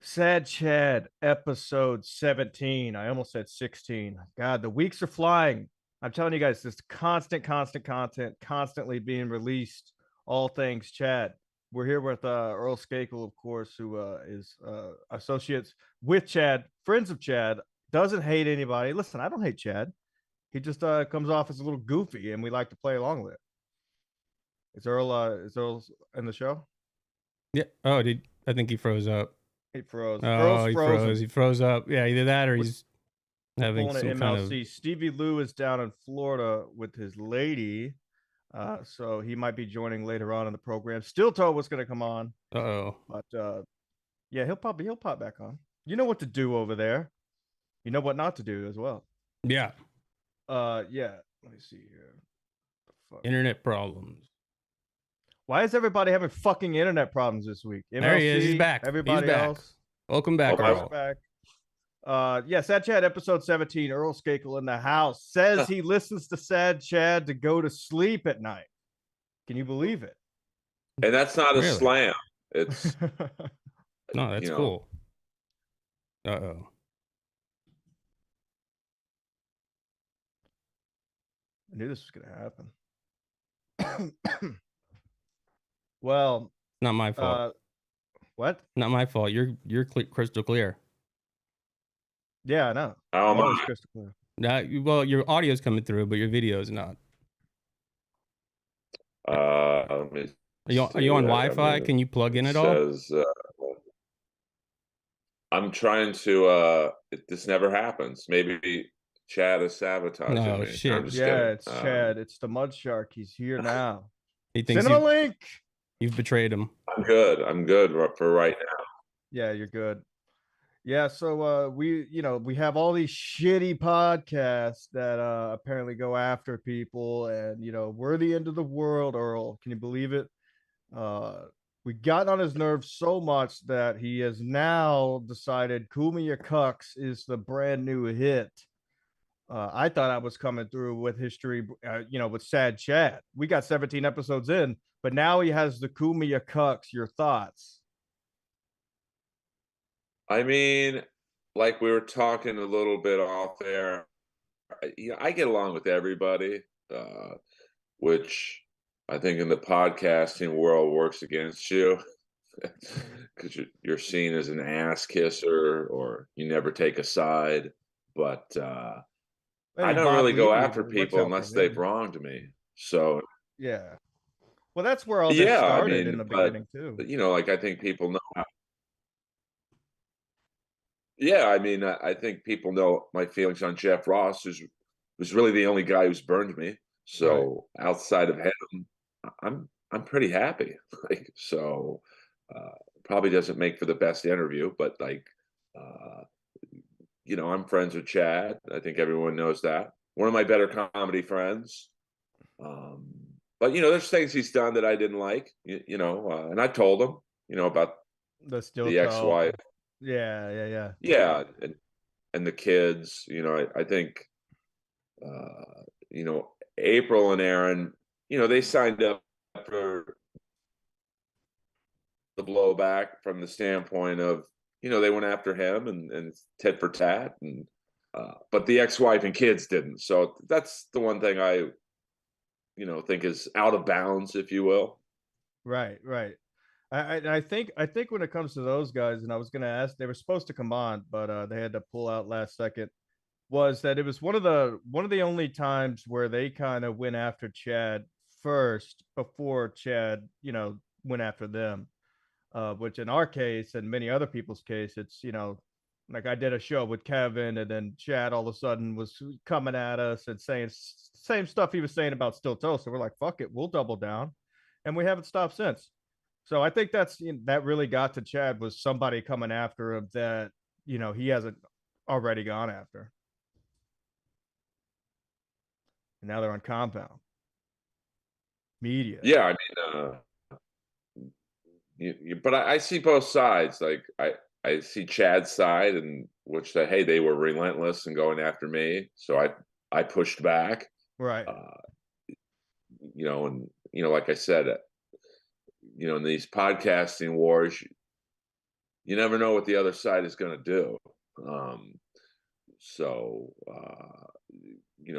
Sad Chad, episode 17. I almost said 16. God, the weeks are flying. I'm telling you guys, this constant content constantly being released. All things Chad. We're here with Earl Skakel, of course, who is associates with Chad, friends of Chad, doesn't hate anybody. Listen, I don't hate Chad. He just comes off as a little goofy, and we like to play along with it. Is Earl in the show? Yeah. Oh, I think he froze up. He froze. Oh, Earl's he frozen. froze. He froze up. Yeah, either that or he's having Pulling some an kind MLC. of. Stevie Lou is down in Florida with his lady, so he might be joining later on in the program. Still Toe was going to come on, Oh. but yeah, he'll pop back on. You know what to do over there. You know what not to do as well. Yeah. Yeah. Let me see here. Internet problems. Why is everybody having fucking internet problems this week? MLC, there he is. He's back. Everybody He's back. else. Welcome back, Earl. Back. Yeah, Sad Chad episode 17. Earl Skakel in the house says he listens to Sad Chad to go to sleep at night. Can you believe it? And that's not a slam. It's no, that's cool. Uh-oh. I knew this was gonna happen. Well, not my fault. What? Not my fault. You're crystal clear. Yeah, I know. Oh my. Crystal clear. Well, your audio's coming through, but your video's not. Are you on Wi-Fi? Can you plug in at all? I'm trying to. This never happens. Maybe Chad is sabotaging me. No shit. I'm just yeah, kidding. It's Chad. It's the Mud Shark. He's here now. He thinks Cinema Link. You've betrayed him. I'm good for right now. Yeah, you're good. Yeah, so we have all these shitty podcasts that apparently go after people, and we're the end of the world, Earl. Can you believe it? We got on his nerves so much that he has now decided Cumia Cucks is the brand new hit. I thought I was coming through with history, with Sad Chad. We got 17 episodes in, but now he has the Cumia Cucks. Your thoughts? I mean, like we were talking a little bit off there, I get along with everybody, which I think in the podcasting world works against you because you're seen as an ass kisser or you never take a side. But I don't really go after people unless they've wronged me. So yeah, well, that's where all this started in the beginning too. But, like I think people know. Yeah, I mean, I think people know my feelings on Jeff Ross, who's really the only guy who's burned me. So outside of him, I'm pretty happy. Probably doesn't make for the best interview, but I'm friends with Chad. I think everyone knows that. One of my better comedy friends. But there's things he's done that I didn't like. And I told him, about the ex-wife. Yeah, and the kids. I think April and Aaron, they signed up for the blowback from the standpoint of they went after him and tit for tat, and but the ex-wife and kids didn't. So that's the one thing I think is out of bounds, if you will. Right. I think when it comes to those guys, and I was going to ask, they were supposed to come on, but they had to pull out last second. Was that it was one of the only times where they kind of went after Chad first before Chad, went after them. Which in our case and many other people's case, it's like I did a show with Kevin, and then Chad all of a sudden was coming at us and saying same stuff he was saying about Still Toe. So we're like, fuck it, we'll double down, and we haven't stopped since. So I think that really got to Chad, was somebody coming after him that he hasn't already gone after. And now they're on compound media. Yeah, I mean, but I see both sides. Like I see Chad's side, and which hey, they were relentless and going after me, so I pushed back. Right. Like I said, in these podcasting wars, you never know what the other side is going to do.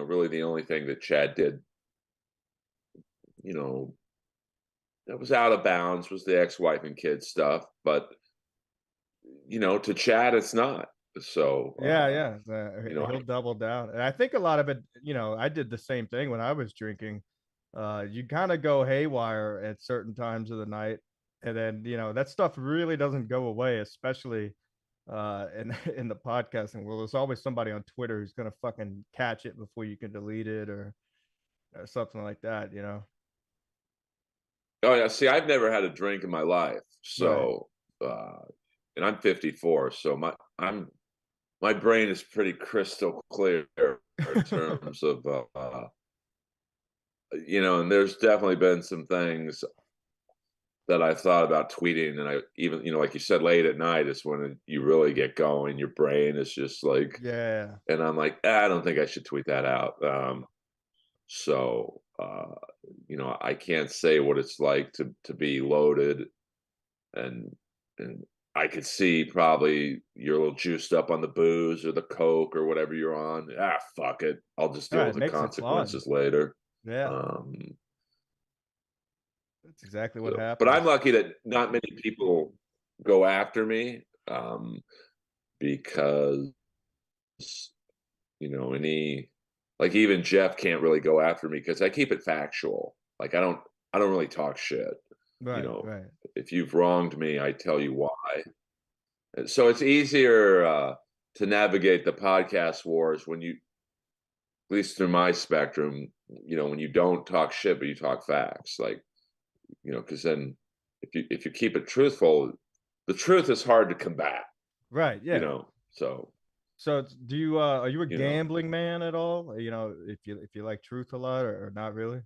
Really the only thing that Chad did, that was out of bounds was the ex-wife and kids stuff. But, to Chad, it's not. So, yeah. He'll double down. And I think a lot of it, I did the same thing when I was drinking. You kind of go haywire at certain times of the night. And then, that stuff really doesn't go away, especially in the podcasting world. There's always somebody on Twitter who's gonna fucking catch it before you can delete it or something like that. Oh yeah, see, I've never had a drink in my life, so and I'm 54, so my brain is pretty crystal clear in terms of and there's definitely been some things that I've thought about tweeting, and I even, like you said, late at night is when you really get going. Your brain is just like, yeah. And I'm like, I don't think I should tweet that out. I can't say what it's like to be loaded, and I could see probably you're a little juiced up on the booze or the coke or whatever you're on. Fuck it, I'll just deal with the consequences later. Yeah. That's exactly what happened. But I'm lucky that not many people go after me, because even Jeff can't really go after me because I keep it factual. Like I don't really talk shit. Right. If you've wronged me, I tell you why. So it's easier to navigate the podcast wars when you, at least through my spectrum, when you don't talk shit but you talk facts. Like, because then if you keep it truthful, the truth is hard to combat. Right. Yeah. So do you are you a gambling man at all? If you like truth a lot or not really?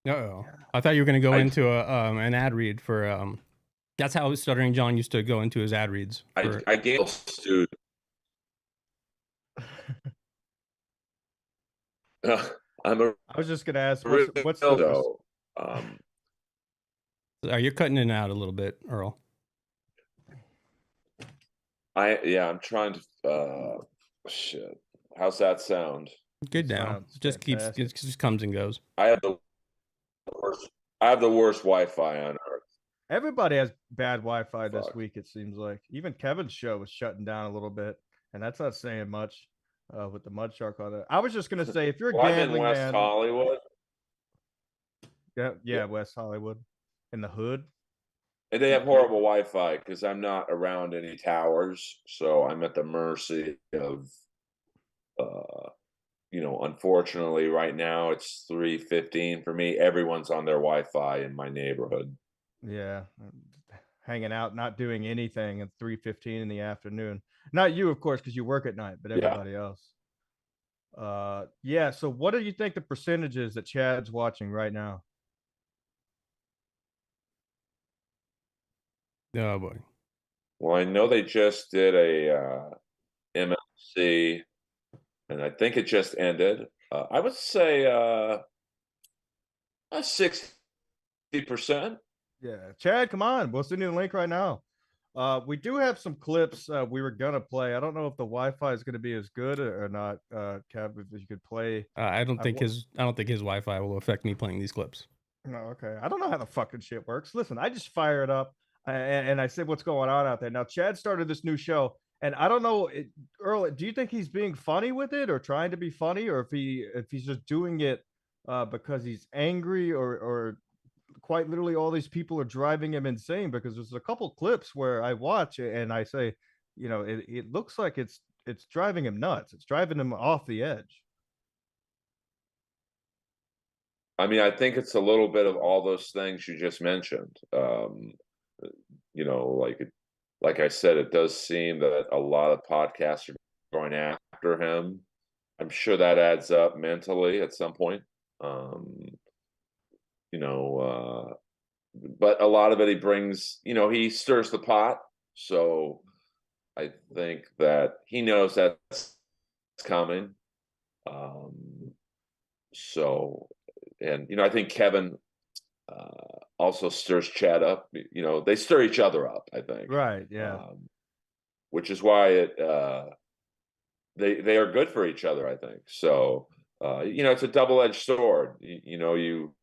Uh-oh. I thought you were going to go into an ad read for that's how Stuttering John used to go into his ad reads. I gamble, dude. I was just gonna ask, what's the you're cutting in and out a little bit, Earl. I'm trying to shit. How's that sound? Good now. Just comes and goes. I have the worst Wi-Fi on earth. Everybody has bad Wi-Fi this week, it seems like. Even Kevin's show was shutting down a little bit, and that's not saying much with the mud shark on it. I was just gonna say, if you're a gambling I'm in West Hollywood. Yeah, West Hollywood, in the hood. And they have horrible Wi-Fi because I'm not around any towers, so I'm at the mercy of, unfortunately, right now it's 3:15 for me. Everyone's on their Wi-Fi in my neighborhood. Yeah, hanging out, not doing anything at 3:15 in the afternoon. Not you, of course, because you work at night, but everybody else. So what do you think the percentage is that Chad's watching right now? Oh boy. Well, I know they just did a MLC, and I think it just ended. I would say 60%. Yeah, Chad, come on, we'll send you the link right now. We do have some clips we were gonna play. I don't know if the Wi-Fi is gonna be as good or not. Kev, if you could play. I don't think his Wi-Fi will affect me playing these clips. No, okay. I don't know how the fucking shit works. Listen, I just fire it up and I said, what's going on out there? Now, Chad started this new show, and I don't know, Earl, do you think he's being funny with it or trying to be funny, or if he's just doing it because he's angry, or quite literally all these people are driving him insane? Because there's a couple clips where I watch and I say, it looks like it's driving him nuts. It's driving him off the edge. I mean, I think it's a little bit of all those things you just mentioned. Like I said, it does seem that a lot of podcasts are going after him. I'm sure that adds up mentally at some point. But a lot of it he brings, he stirs the pot. So I think that he knows that's coming. I think Kevin also stirs Chad up. You know, they stir each other up, I think. Right. Yeah. Which is why they are good for each other, I think. So you know, it's a double-edged sword. You know, you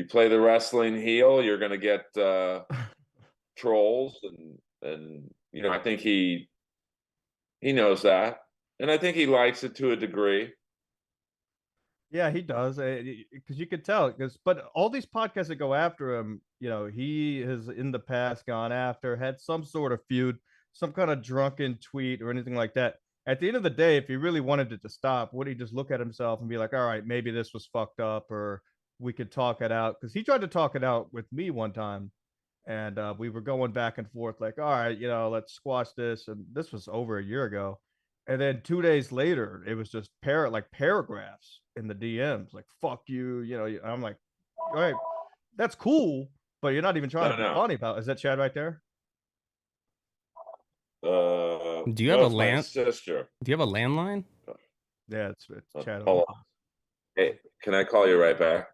play the wrestling heel, you're going to get trolls, and you know, I think he knows that, and I think he likes it to a degree. Yeah, he does, because you could tell. But all these podcasts that go after him, you know, he has in the past gone after, had some sort of feud, some kind of drunken tweet or anything like that. At the end of the day, if he really wanted it to stop, would he just look at himself and be like, all right, maybe this was fucked up, or we could talk it out? Because he tried to talk it out with me one time, and we were going back and forth, like, all right, you know, let's squash this. And this was over a year ago. And then 2 days later, it was just paragraphs in the DMs, like "fuck you," you know. I'm like, all right, that's cool, but you're not even trying to be funny about. Is that Chad right there? Do you have a land? Sister. Do you have a landline? Yeah, it's Chad. Hold on. Hey, can I call you right back?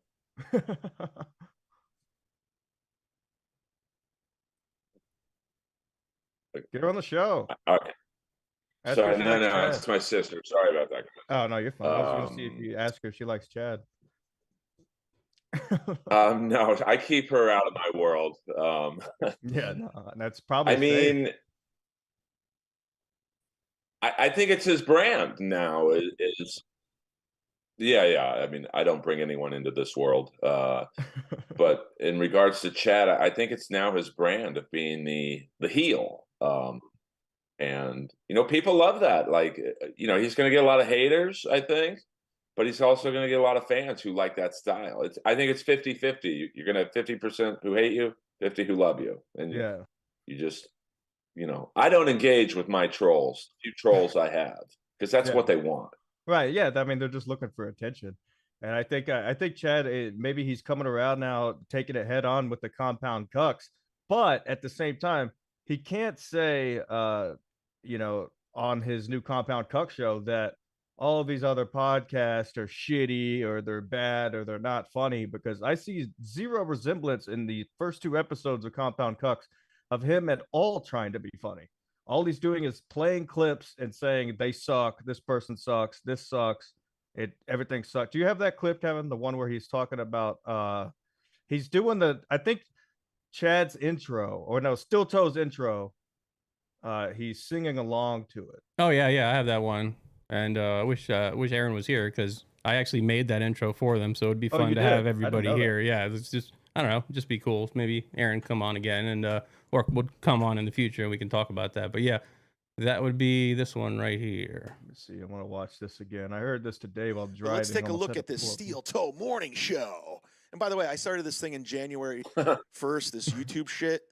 Get her on the show. Okay. Sorry, no, it's my sister. Sorry about that. Oh no, you're fine. I was gonna see if you ask her if she likes Chad. No, I keep her out of my world. Yeah, no, that's probably. I mean, I think it's his brand now. Yeah. I mean, I don't bring anyone into this world. But in regards to Chad, I think it's now his brand of being the heel. And, you know, people love that. Like, you know, he's going to get a lot of haters, I think, but he's also going to get a lot of fans who like that style. I think it's 50-50. You're going to have 50% who hate you, 50 who love you. And yeah, you just, you know, I don't engage with my trolls, few trolls I have, because that's what they want. Right. Yeah. I mean, they're just looking for attention. And I think Chad, maybe he's coming around now, taking it head on with the compound cucks. But at the same time, he can't say, you know, on his new Compound Cuck Show that all of these other podcasts are shitty or they're bad or they're not funny, because I see zero resemblance in the first 2 episodes of Compound Cucks of him at all trying to be funny. All he's doing is playing clips and saying they suck, this person sucks, this sucks, everything sucks. Do you have that clip, Kevin? The one where he's talking about he's doing I think Chad's intro, or no, Still Toe's intro. He's singing along to it. Oh yeah, I have that one, and I wish Aaron was here, because I actually made that intro for them, so it'd be fun to have everybody here. Yeah, it's just, I don't know, just be cool. Maybe Aaron come on again, and or would come on in the future, and we can talk about that. But yeah, that would be this one right here. Let me see. I want to watch this again. I heard this today while driving. Let's take a look at this Steel Toe Morning Show. And by the way, I started this thing in January 1st, this YouTube shit,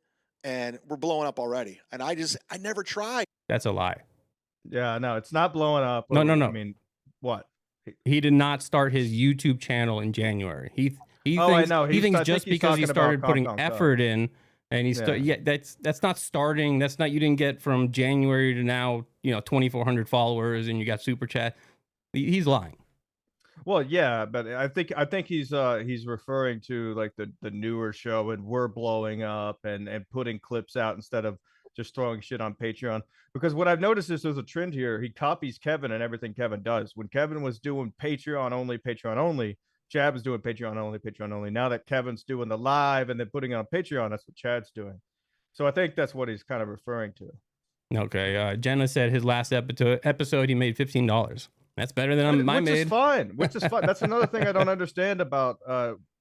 and we're blowing up already. And I never tried. That's a lie. Yeah, no, it's not blowing up. No. I mean, what? He did not start his YouTube channel in January. He thinks, I know. He thinks just because he started putting effort in, and he's that's not starting. That's not, you didn't get from January to now, you know, 2,400 followers and you got super chat. He's lying. Well, yeah, but I think he's referring to like the newer show, and we're blowing up and putting clips out instead of just throwing shit on Patreon. Because what I've noticed is there's a trend here. He copies Kevin and everything Kevin does. When Kevin was doing Patreon only, Chad was doing Patreon only. Now that Kevin's doing the live and then putting it on Patreon, that's what Chad's doing. So I think that's what he's kind of referring to. Okay. Jenna said his last episode he made $15. That's better than mine made. Which is fine. That's another thing I don't understand about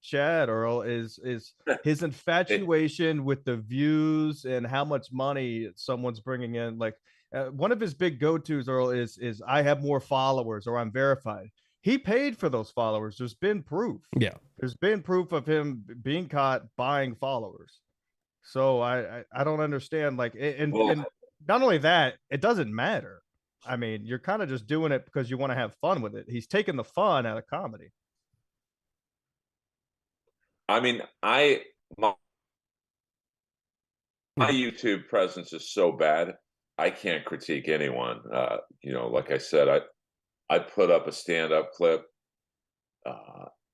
Chad, Earl, is his infatuation with the views and how much money someone's bringing in. Like one of his big go-tos, Earl, is I have more followers, or I'm verified. He paid for those followers. There's been proof. Yeah. There's been proof of him being caught buying followers. So I don't understand. Like, and not only that, it doesn't matter. I mean, you're kind of just doing it because you want to have fun with it. He's taking the fun out of comedy. I mean, my YouTube presence is so bad, I can't critique anyone. You know, like I said, I put up a stand-up clip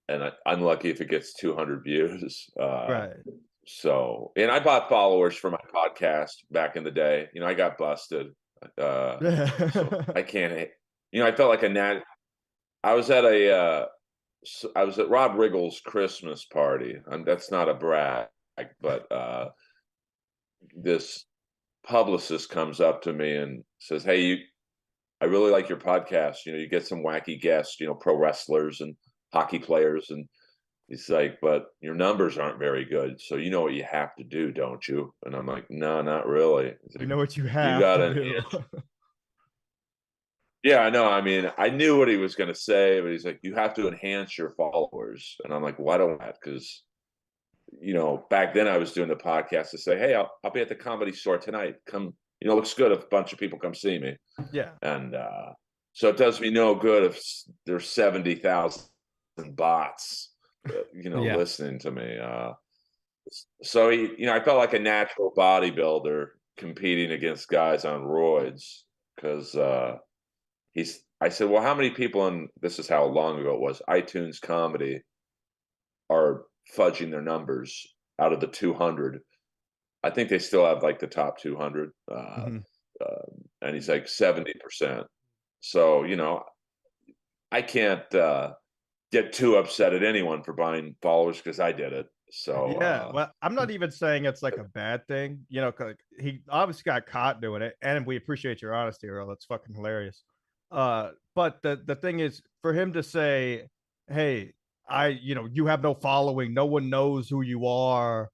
and I'm lucky if it gets 200 views. Right. So, and I bought followers for my podcast back in the day. You know, I got busted. So I can't, you know, I felt like I was at Rob Riggle's Christmas party. That's not a brag, but this publicist comes up to me and says, "Hey, I really like your podcast. You know, you get some wacky guests, you know, pro wrestlers and hockey players." And he's like, "But your numbers aren't very good. So you know what you have to do, don't you?" And I'm like, "No, not really." Like, you know what you have to do. Yeah, I know. I mean, I knew what he was going to say, but he's like, "You have to enhance your followers." And I'm like, "Why don't I?" Because, you know, back then I was doing the podcast to say, "Hey, I'll be at the Comedy Store tonight. Come, you know, looks good if a bunch of people come see me." Yeah. And so it does me no good if there's 70,000 bots, you know, listening to me. So you know, I felt like a natural bodybuilder competing against guys on roids because I said, "Well, how many people this is how long ago it was, iTunes Comedy are fudging their numbers out of the 200. I think they still have like the top 200. And he's like 70%. So, you know, I can't get too upset at anyone for buying followers because I did it. So yeah, well, I'm not even saying it's like a bad thing, you know, cause he obviously got caught doing it, and we appreciate your honesty, Earl. That's fucking hilarious. But the thing is, for him to say, "Hey, you know, you have no following, no one knows who you are.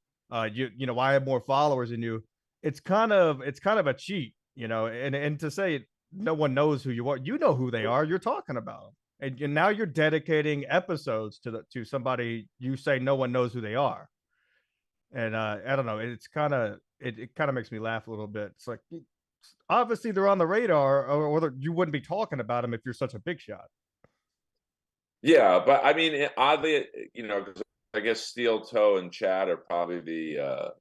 You know, I have more followers than you." It's kind of a cheat, you know, and to say no one knows who you are, you know who they are. You're talking about them. And now you're dedicating episodes to somebody you say no one knows who they are. And I don't know, it's kind of it kind of makes me laugh a little bit. It's like, obviously they're on the radar, or you wouldn't be talking about them if you're such a big shot. Yeah, but I mean, oddly, you know, because I guess Steel Toe and Chad are probably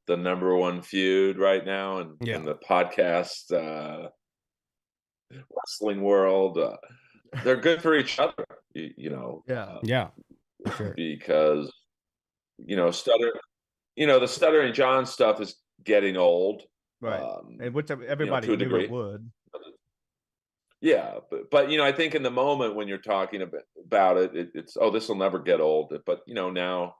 the number one feud right now in the podcast wrestling world. They're good for each other, you know. Yeah, for sure. Because the stuttering John stuff is getting old, right? And which everybody to a knew degree. it would. Yeah, but I think in the moment when you're talking about it, it's this will never get old. But now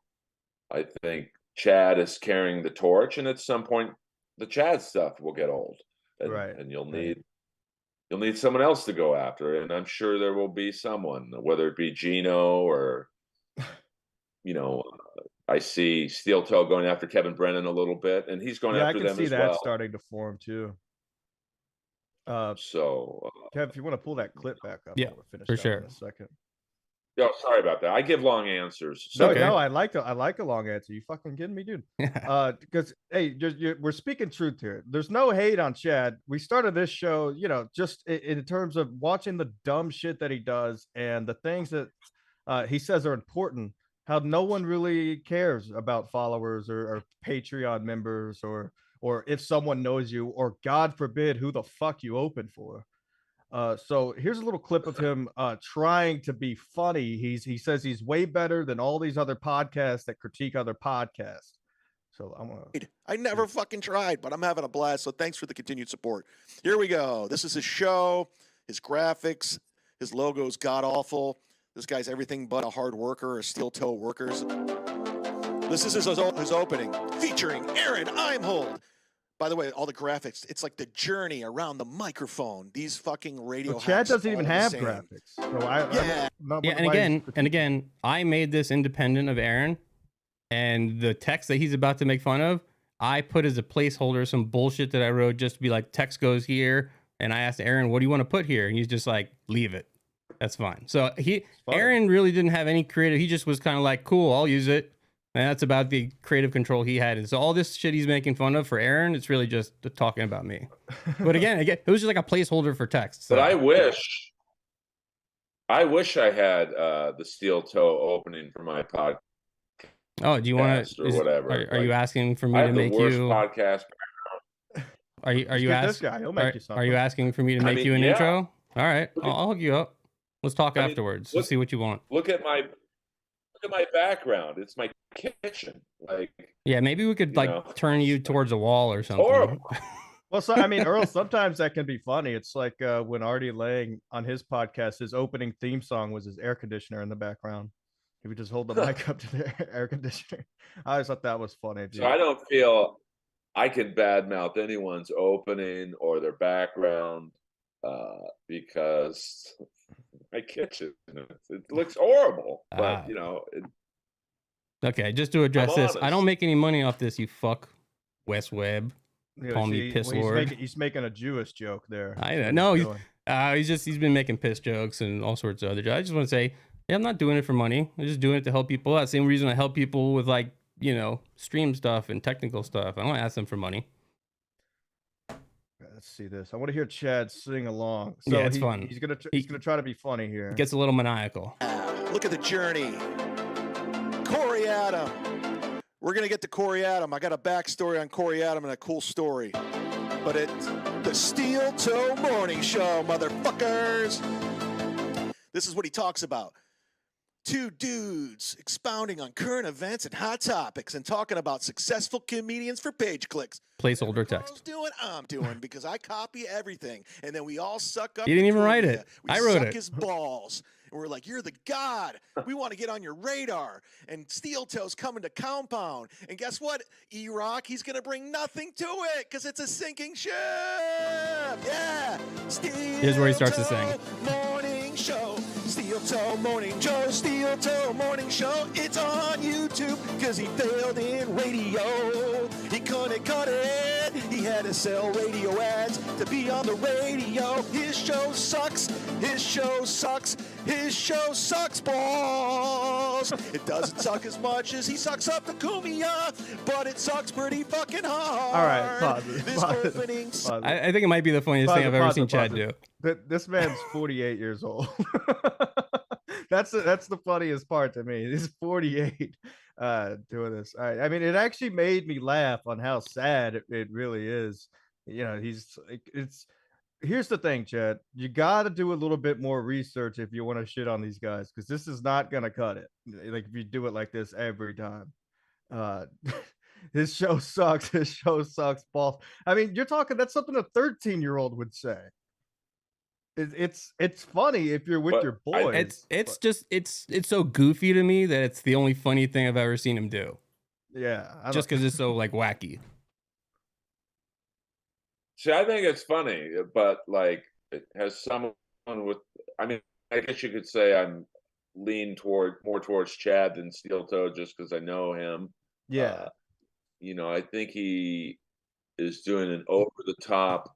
I think Chad is carrying the torch, and at some point the Chad stuff will get old, and you'll need someone else to go after, and I'm sure there will be someone, whether it be Gino or I see Steel Toe going after Kevin Brennan a little bit, and he's going after them as well. I can see that starting to form too. So, Kev, if you want to pull that clip back up, yeah, we'll finish for that sure. in a second. Oh, sorry about that. I give long answers. So. No, I like a long answer. You fucking kidding me, dude? Because hey, we're speaking truth here. There's no hate on Chad. We started this show, just in terms of watching the dumb shit that he does and the things that he says are important. How no one really cares about followers or Patreon members or if someone knows you, or God forbid who the fuck you open for. So here's a little clip of him trying to be funny. He says he's way better than all these other podcasts that critique other podcasts. So I never fucking tried, but I'm having a blast. So thanks for the continued support. Here we go. This is his show, his graphics, his logo's god awful. This guy's everything but a hard worker or steel toe workers. This is his opening featuring Aaron Imhold. By the way, all the graphics, it's like the journey around the microphone. These fucking radio Chad doesn't even have graphics. So and again, I made this independent of Aaron, and the text that he's about to make fun of, I put as a placeholder some bullshit that I wrote just to be like, text goes here, and I asked Aaron, what do you want to put here? And he's just like, leave it. That's fine. So Aaron really didn't have any creative. He just was kind of like, cool, I'll use it. And that's about the creative control he had. And so all this shit he's making fun of for Aaron, it's really just talking about me. But again, it was just like a placeholder for text. So. But I wish I had the Steel Toe opening for my podcast. Oh, do you want to or whatever? Are you asking for me to make you podcast? Are you asking? This guy, he'll make you something. Are you asking for me to make you an intro? All right, I'll hook you up. Let's talk afterwards. Let's see what you want. Look at my at my background. It's my kitchen. Like, yeah, maybe we could like turn you towards a wall or something. Horrible. Well, so I mean, Earl, sometimes that can be funny. It's like when Artie Lang on his podcast, his opening theme song was his air conditioner in the background. He would just hold the mic up to the air conditioner. I always thought that was funny. Dude. So I don't feel I can badmouth anyone's opening or their background because my kitchen, it looks horrible. But okay, just to address this, I don't make any money off this. You fuck, Wes Webb. Call me piss lord. He's making a Jewish joke there. I know. He's been making piss jokes and all sorts of other jokes. I just want to say, yeah, I'm not doing it for money. I'm just doing it to help people out. Same reason I help people with like, stream stuff and technical stuff. I don't ask them for money. Let's see this. I want to hear Chad sing along. So yeah, it's fun. He's gonna try to be funny here. It gets a little maniacal. Look at the journey. Corey Adam. We're going to get to Corey Adam. I got a backstory on Corey Adam and a cool story. But it's the Steel Toe Morning Show, motherfuckers. This is what he talks about. Two dudes expounding on current events and hot topics and talking about successful comedians for page clicks. Placeholder text. Doing, I'm doing, because I copy everything. And then we all suck up. He didn't even write it. I wrote it. His balls. And we're like, you're the god. We want to get on your radar. And Steel Toe's coming to Compound. And guess what, E-Rock? He's going to bring nothing to it because it's a sinking ship. Yeah. Here's where he starts to sing. Morning Show. Steel Toe Morning Show. Steel Toe Morning Show. It's on YouTube because he failed in radio. He couldn't cut it. He had to sell radio ads to be on the radio. His show sucks. His show sucks. His show sucks balls. It doesn't suck as much as he sucks up to Cumia, but it sucks pretty fucking hard. All right, pause it. I think it might be the funniest thing I've ever seen Chad do. This man's 48 years old. That's the funniest part to me. He's 48 doing this. All right. I mean, it actually made me laugh on how sad it really is. Here's the thing, Chad. You got to do a little bit more research if you want to shit on these guys, because this is not going to cut it. Like, if you do it like this every time. His show sucks. His show sucks balls. I mean, you're talking, that's something a 13-year-old would say. It's funny if you're with your boys. It's so goofy to me that it's the only funny thing I've ever seen him do. Yeah. Just because it's so like wacky. See, I think it's funny, but like it has someone with. I mean, I guess you could say I'm lean more towards Chad than Steel Toe just because I know him. Yeah. I think he is doing an over the top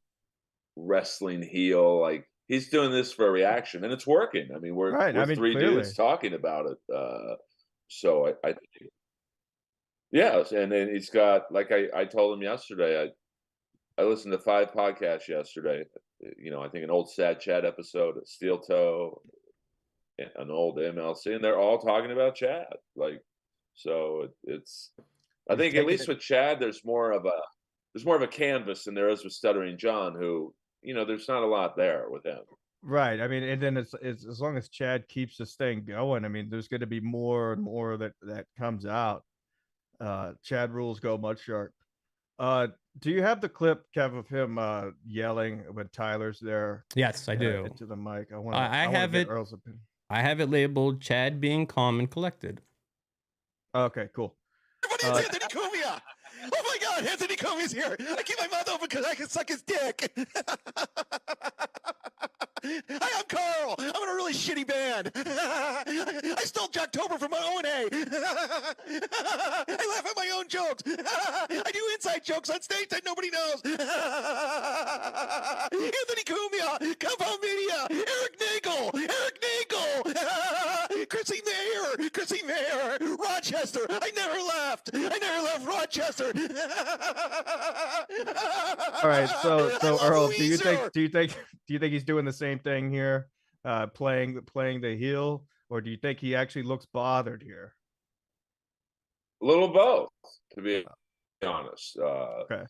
wrestling heel. Like, he's doing this for a reaction, and it's working. I mean, we're three clearly. dudes talking about it. So I think, yes, and then he's got, like I told him yesterday. I listened to 5 podcasts yesterday. I think an old Sad Chad episode, Steel Toe, an old MLC, and they're all talking about Chad. Like, so it's. I think at least with Chad, there's more of a canvas than there is with Stuttering John, who there's not a lot there with him. Right. I mean, and then it's as long as Chad keeps this thing going. I mean, there's going to be more and more that comes out. Chad rules go mud shark. Do you have the clip, Kev, of him yelling when Tyler's there? Yes, I do. Into the mic. I have it. I have it labeled Chad being calm and collected. Okay, cool. Everybody, it's Anthony Cumia. Oh my God, Anthony Cumia's here. I keep my mouth open because I can suck his dick. Hi, I'm Carl. I'm in a really shitty band. I stole Jocktober from my own A. I laugh at my own jokes. I do inside jokes on stage that nobody knows. Anthony Cumia, Compound Media, Eric Nagel, Chrissy Mayer, Rochester. I never left Rochester. All right, so Earl, do you think he's doing the same thing here, playing the heel, or do you think he actually looks bothered here? A little both, to be honest. Okay.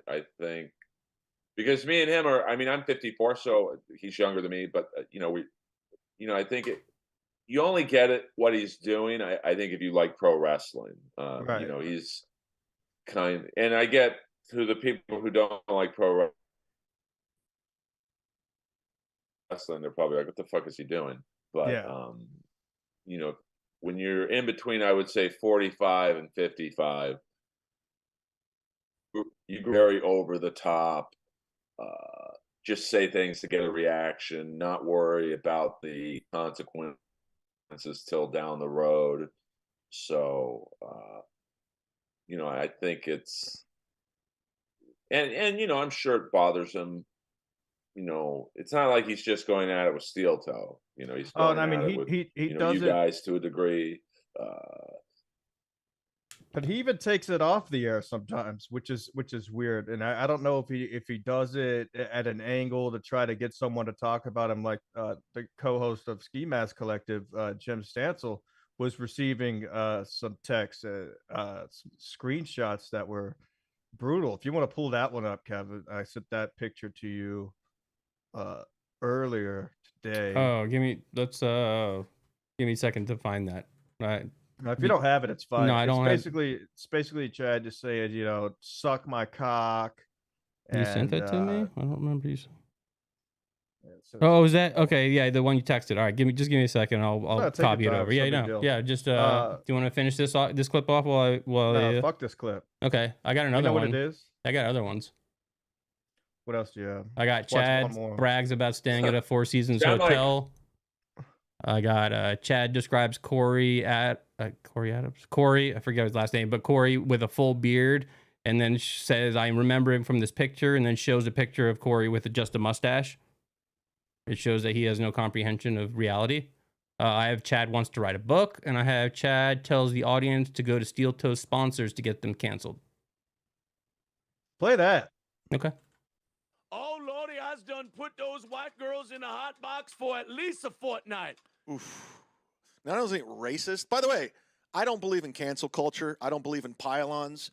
I think because me and him are. I mean, I'm 54, so he's younger than me, but I think you only get it what he's doing. I think if you like pro wrestling, Right. you know, he's and I get to the people who don't like pro wrestling, they're probably like, what the fuck is he doing? But Yeah. you know, when you're in between, I would say 45 and 55, you go very over the top, just say things to get a reaction, not worry about the consequences till down the road. So, you know, I think it's, and, you know, I'm sure it bothers him. You know, it's not like he's just going at it with steel toe. You know, he's Oh, and going I mean, at it with, he you know, does you it, guys to a degree. Uh, but he even takes it off the air sometimes, which is weird. And I don't know if he does it at an angle to try to get someone to talk about him, like the co-host of Ski Mask Collective, Jim Stansel, was receiving some texts, some screenshots that were brutal. If you want to pull that one up, Kevin, I sent that picture to you earlier today. Oh, give me a second to find that. Right. Now, if you don't have it, it's fine. No, I don't it's basically Chad just saying, you know, suck my cock. You sent that to me? I don't remember you. So oh, is that okay? Yeah, the one you texted. All right, just give me a second. I'll copy it over. Yeah, no, yeah. Just do you want to finish this clip off while no, fuck this clip. Okay, I got another one. What it is? I got other ones. What else do you have? I got Chad brags about staying at a Four Seasons hotel. I got Chad describes Corey Adams. Corey, I forget his last name, but Corey with a full beard, and then says, I remember him from this picture, and then shows a picture of Corey with just a mustache. It shows that he has no comprehension of reality. I have Chad wants to write a book, and I have Chad tells the audience to go to Steel Toe sponsors to get them canceled. Play that. Okay. Oh, Lordy, I's done put those white girls in a hot box for at least a fortnight. Oof. Not only is it racist, by the way, I don't believe in cancel culture. I don't believe in pylons.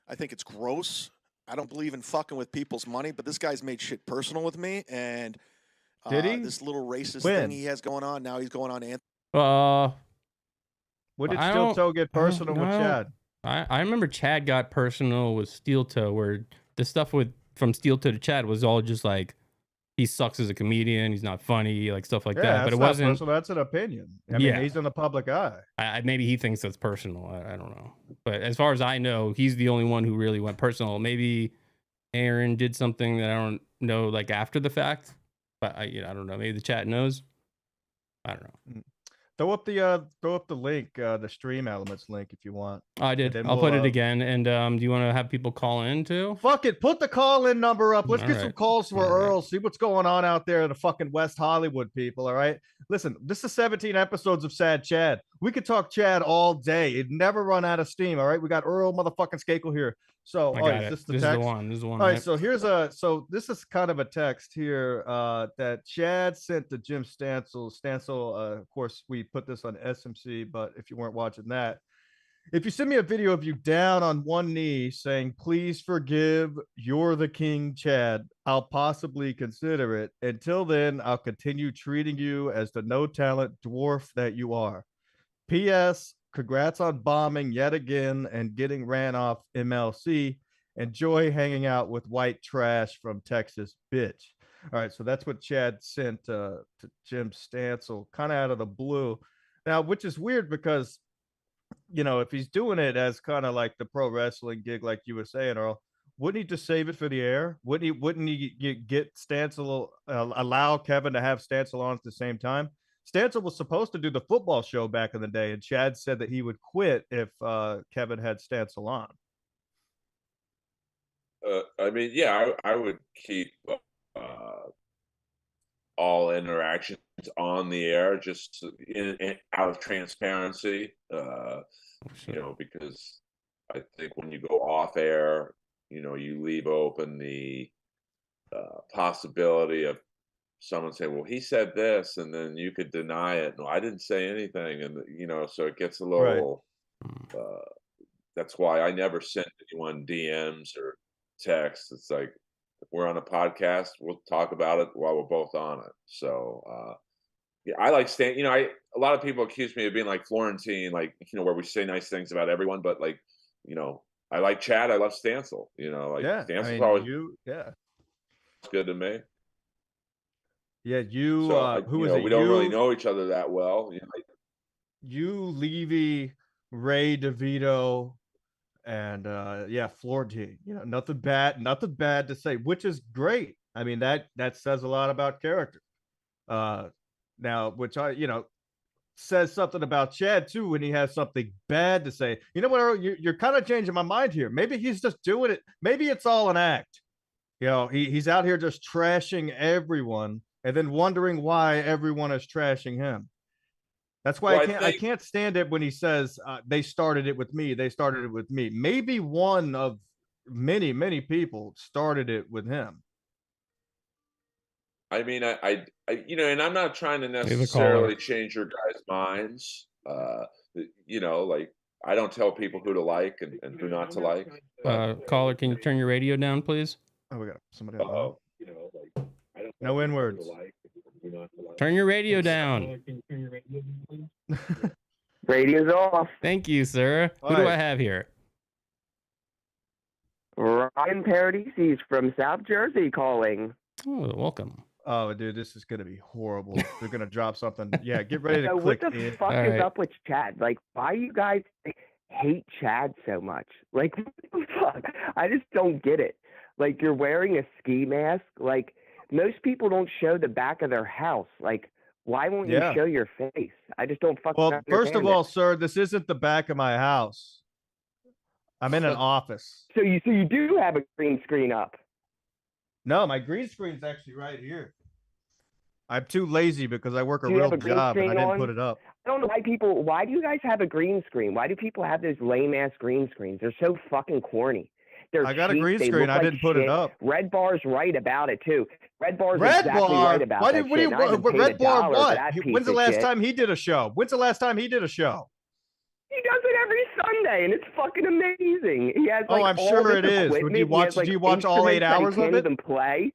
I think it's gross. I don't believe in fucking with people's money, but this guy's made shit personal with me, and did he? This little racist thing he has going on, now he's going on Anthony. When did Steel Toe get personal with Chad? I remember Chad got personal with Steel Toe, where the stuff from Steel Toe to Chad was all just like, he sucks as a comedian, he's not funny, like stuff like that. But it wasn't personal, that's an opinion. I mean, he's in the public eye. Maybe he thinks that's personal. I don't know. But as far as I know, he's the only one who really went personal. Maybe Aaron did something that I don't know, like after the fact. But I don't know. Maybe the chat knows. I don't know. Throw up the link, the Stream Elements link if you want. I did. I'll put it again. And do you want to have people call in too? Fuck it. Put the call-in number up. Let's get some calls for Earl. See what's going on out there in the fucking West Hollywood, people. All right. Listen, this is 17 episodes of Sad Chad. We could talk Chad all day. It'd never run out of steam. All right. We got Earl motherfucking Skakel here. So this is the one. This is the one. All right. So this is kind of a text here that Chad sent to Jim Stansel. Stansel, of course, we put this on SMC, but if you weren't watching that, if you send me a video of you down on one knee saying, please forgive, you're the king, Chad, I'll possibly consider it. Until then, I'll continue treating you as the no talent dwarf that you are. P.S. Congrats on bombing yet again and getting ran off MLC. Enjoy hanging out with white trash from Texas, bitch. All right, so that's what Chad sent to Jim Stansel, kind of out of the blue. Now, which is weird because, if he's doing it as kind of like the pro wrestling gig, like you were saying, Earl, wouldn't he just save it for the air? Wouldn't he get Stansel, allow Kevin to have Stansel on at the same time? Stansel was supposed to do the football show back in the day, and Chad said that he would quit if Kevin had Stansel on. I mean, yeah, I would keep all interactions on the air, just out of transparency. Because I think when you go off air, you leave open the possibility of someone saying, well, he said this, and then you could deny it. No, I didn't say anything. And, so it gets a little, that's why I never send anyone DMs or texts. It's like, if we're on a podcast, we'll talk about it while we're both on it. So, Yeah, I like Stan. A lot of people accuse me of being like Florentine, like where we say nice things about everyone, but like, I like Chad. I love Stancil. Like Yeah, I Stancel's mean, always yeah, good to me. yeah. You, So who was it? we don't really know each other that well. You, Levy, Ray DeVito, and yeah, Florentine. Nothing bad to say, which is great. I mean, that says a lot about character. Now, which says something about Chad too when he has something bad to say. You know what, Earl? You're kind of changing my mind here. Maybe he's just doing it. Maybe it's all an act. He's out here just trashing everyone and then wondering why everyone is trashing him. That's why I can't stand it when he says they started it with me. They started it with me. Maybe one of many people started it with him. I mean, I and I'm not trying to necessarily change your guys' minds. Like I don't tell people who to like and who not to like. Caller, can you turn your radio down, please? Oh, we got somebody. No N-words. Turn your radio down. Radio's off. Thank you, sir. Who do I have here? Ryan Paradis from South Jersey calling. Oh, welcome. Oh, dude, this is gonna be horrible. They're gonna drop something. Yeah, get ready to click. What the fuck is up with Chad? Like, why you guys hate Chad so much? Like, what the fuck? I just don't get it. Like, you're wearing a ski mask. Like, most people don't show the back of their house. Like, why won't you show your face? I just don't fucking understand. Well, first of all, sir, this isn't the back of my house. I'm in an office. So you do have a green screen up? No, my green screen's actually right here. I'm too lazy because I work a real job and I didn't put it up. I don't know why do you guys have a green screen? Why do people have those lame ass green screens? They're so fucking corny. I got a green screen. I didn't put it up. Red Bar's right about it too. Red Bar's exactly right about that shit. Red Bar what? When's the last time he did a show? When's the last time he did a show? He does it every Sunday, and it's fucking amazing. He has like I'm sure it is. Do you watch all 8 hours of it? Even play.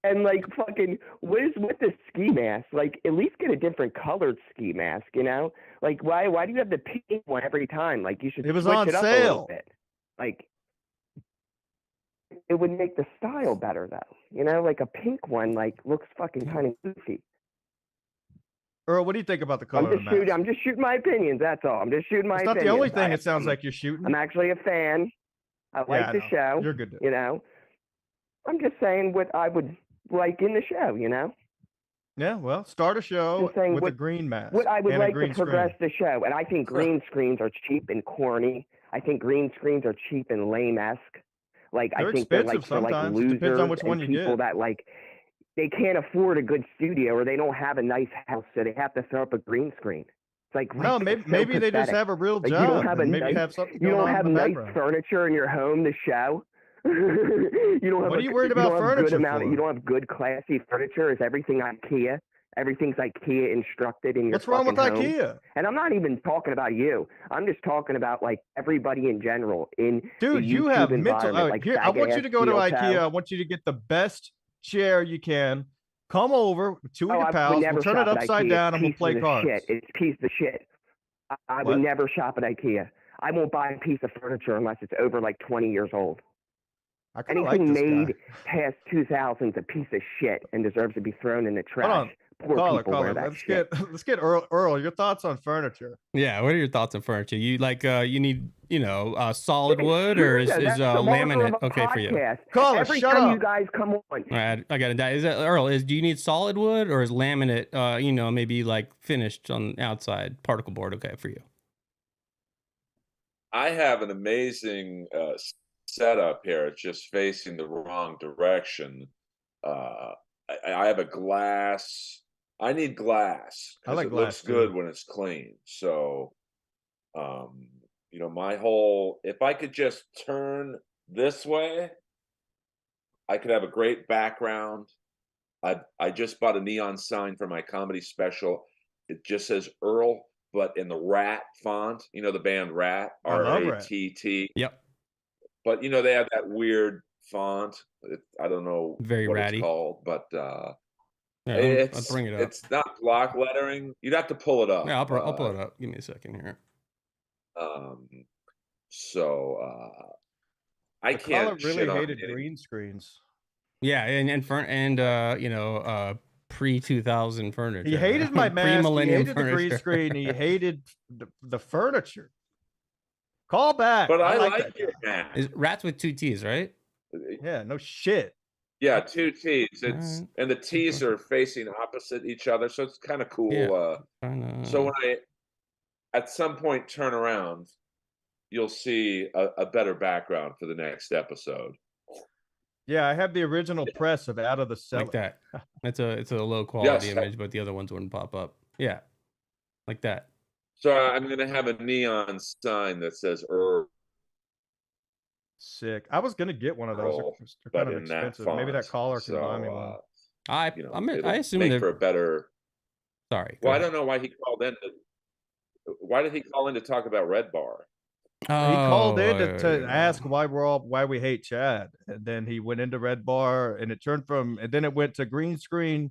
And like fucking, what is with the ski mask? Like, at least get a different colored ski mask, Like, why do you have the pink one every time? Like, you should. It was switch on it up sale. A little bit. Like, it would make the style better though. Like a pink one, like looks fucking kind of goofy. Earl, what do you think about the color of the mask? I'm just shooting my opinions. That's all. I'm just shooting my opinions. It's not the only thing it sounds like you're shooting. I'm actually a fan. I like the show. You're good. I'm just saying what I would like in the show. Yeah, well, start a show with a green mask. What I would like to progress the show, and I think green screens are cheap and corny. I think green screens are cheap and lame-esque. Like, I think they're like for like losers and people that like they can't afford a good studio or they don't have a nice house, so they have to throw up a green screen. It's like, no, maybe they just have a real job. You don't have you don't have nice furniture in your home to show. You don't have what are you worried about furniture for? You don't have good classy furniture. Is everything IKEA? Everything's IKEA instructed in your What's wrong with home. IKEA? And I'm not even talking about you. I'm just talking about like everybody in general. Dude, you have mental. Like here, I want you to go to IKEA. I want you to get the best chair you can. Come over with two of your pals. We'll turn it upside down and we'll play cards. It's a piece of shit. I would never shop at IKEA. I won't buy a piece of furniture unless it's over like 20 years old. Anything made past 2000 is a piece of shit and deserves to be thrown in the trash. Poor people wear that shit. Let's get Earl. Your thoughts on furniture? Yeah, what are your thoughts on furniture? You like you need solid wood or is laminate okay for you? Caller, every shut time up. You guys come on. All right, I got to die. Is that Earl? Do you need solid wood or is laminate? Maybe like finished on the outside particle board okay for you? I have an amazing setup here. It's just facing the wrong direction. I have a glass. I need glass because it looks good when it's clean. So, my whole, if I could just turn this way, I could have a great background. I just bought a neon sign for my comedy special. It just says Earl, but in the Rat font, the band Rat, R-A-T-T. Yep. But, they have that weird font. I don't know what it's called, but Yeah, I'll bring it up. It's not block lettering. You'd have to pull it up. Yeah, I'll pull it up. Give me a second here. I can't really shit on hated green screens. Yeah, and pre-2000 furniture. He hated my mask. He hated furniture. the green screen. He hated the furniture. Call back. But I like your mask. Is Rats with 2 T's, right? Yeah, no shit. Yeah, 2 T's. It's and the T's are facing opposite each other, so it's kind of cool. Yeah. So when I at some point turn around, you'll see a better background for the next episode. Yeah, I have the original press of Out of the Cellar. Like that. It's a low quality image, but the other ones wouldn't pop up. Yeah, like that. So I'm gonna have a neon sign that says Sick. I was gonna get one of those. They're kind of expensive. Maybe that caller can buy me one. I assume they're for a better. Sorry. Well, I don't know why he called in. Why did he call in to talk about Red Bar? He called in to ask why we hate Chad, and then he went into Red Bar, and then it went to green screen,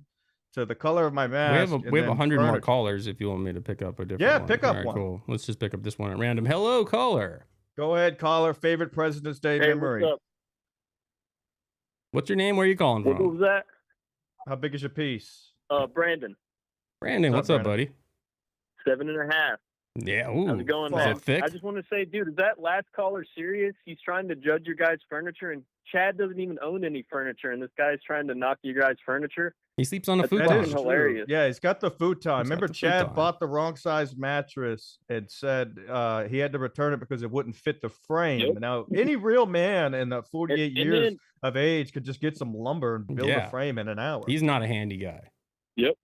to the color of my mask. We have 100 more callers if you want me to pick up a different one. Pick up one. Cool. Let's just pick up this one at random. Hello, caller. Go ahead, caller. Favorite President's Day memory. What's up? What's your name? Where are you calling from? What was that? How big is your piece? Brandon. Brandon, what's up, buddy? 7.5. Yeah. Ooh. How's it going, man? I just want to say, dude, is that last caller serious? He's trying to judge your guys' furniture, and Chad doesn't even own any furniture, and this guy's trying to knock your guys' furniture. He sleeps on a futon. That is hilarious. Yeah, he's got the futon. Remember, Chad bought the wrong size mattress and said he had to return it because it wouldn't fit the frame. Yep. Now, any real man in the 48 years of age could just get some lumber and build a frame in an hour. He's not a handy guy. Yep.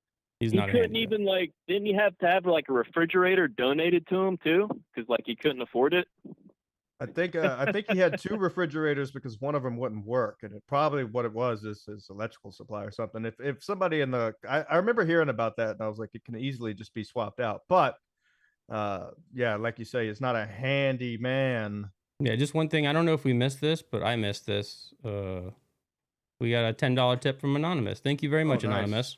He's not. He couldn't even didn't he have to have a refrigerator donated to him too? Because he couldn't afford it. I think he had 2 refrigerators because one of them wouldn't work, and probably what it was is his electrical supply or something. If somebody I remember hearing about that, and I was like, it can easily just be swapped out. But yeah, like you say, it's not a handy man. Yeah, just one thing. I don't know if we missed this, but I missed this. We got a $10 tip from Anonymous. Thank you very much, Anonymous.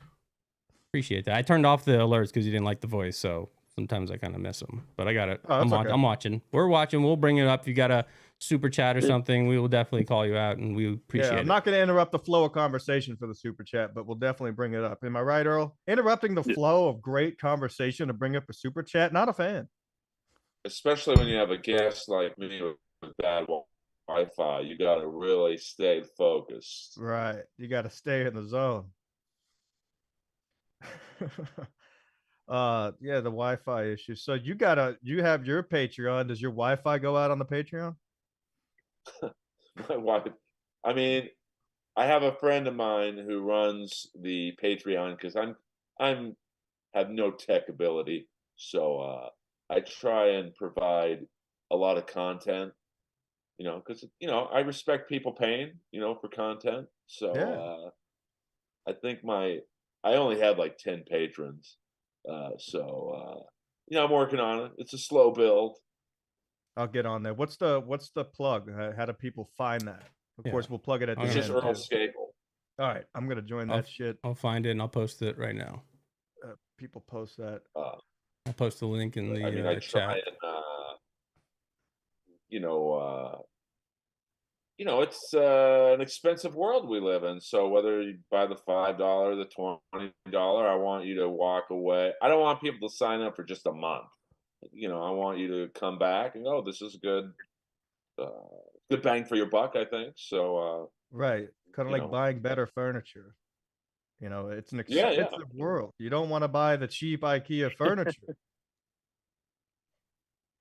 Appreciate that. I turned off the alerts because you didn't like the voice, so sometimes I kind of miss them. But I got it. I'm watching. We're watching. We'll bring it up. If you got a super chat or something, we will definitely call you out, and we appreciate it. I'm not going to interrupt the flow of conversation for the super chat, but we'll definitely bring it up. Am I right, Earl? Interrupting the flow of great conversation to bring up a super chat? Not a fan. Especially when you have a guest like me with bad Wi-Fi, you got to really stay focused. Right. You got to stay in the zone. Yeah, the Wi-Fi issue. So you have your Patreon. Does your Wi-Fi go out on the Patreon? My wife, I mean, I have a friend of mine who runs the Patreon because I'm have no tech ability, so I try and provide a lot of content, because I respect people paying, for content. So I think I only have like 10 patrons. I'm working on it. It's a slow build. I'll get on there. What's the plug? How do people find that? Of course, we'll plug it at the end. It's just Earl Skakel. All right, I'm gonna join that shit. I'll find it and I'll post it right now. People post that. I'll post the link in the I chat. try and, it's an expensive world we live in. So whether you buy the $5, the $20, I want you to walk away. I don't want people to sign up for just a month. I want you to come back and go, this is good bang for your buck, I think. So right, kind of like buying better furniture. It's an expensive world. You don't want to buy the cheap IKEA furniture.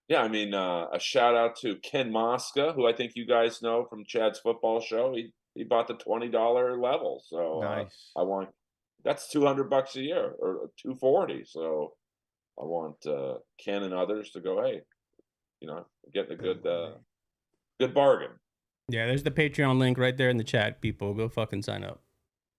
Yeah, I mean, a shout out to Ken Mosca, who I think you guys know from Chad's football show. He bought the $20 level, so nice. That's $200 a year or $240. So I want Ken and others to go, hey, getting a good bargain. Yeah, there's the Patreon link right there in the chat. People, go fucking sign up.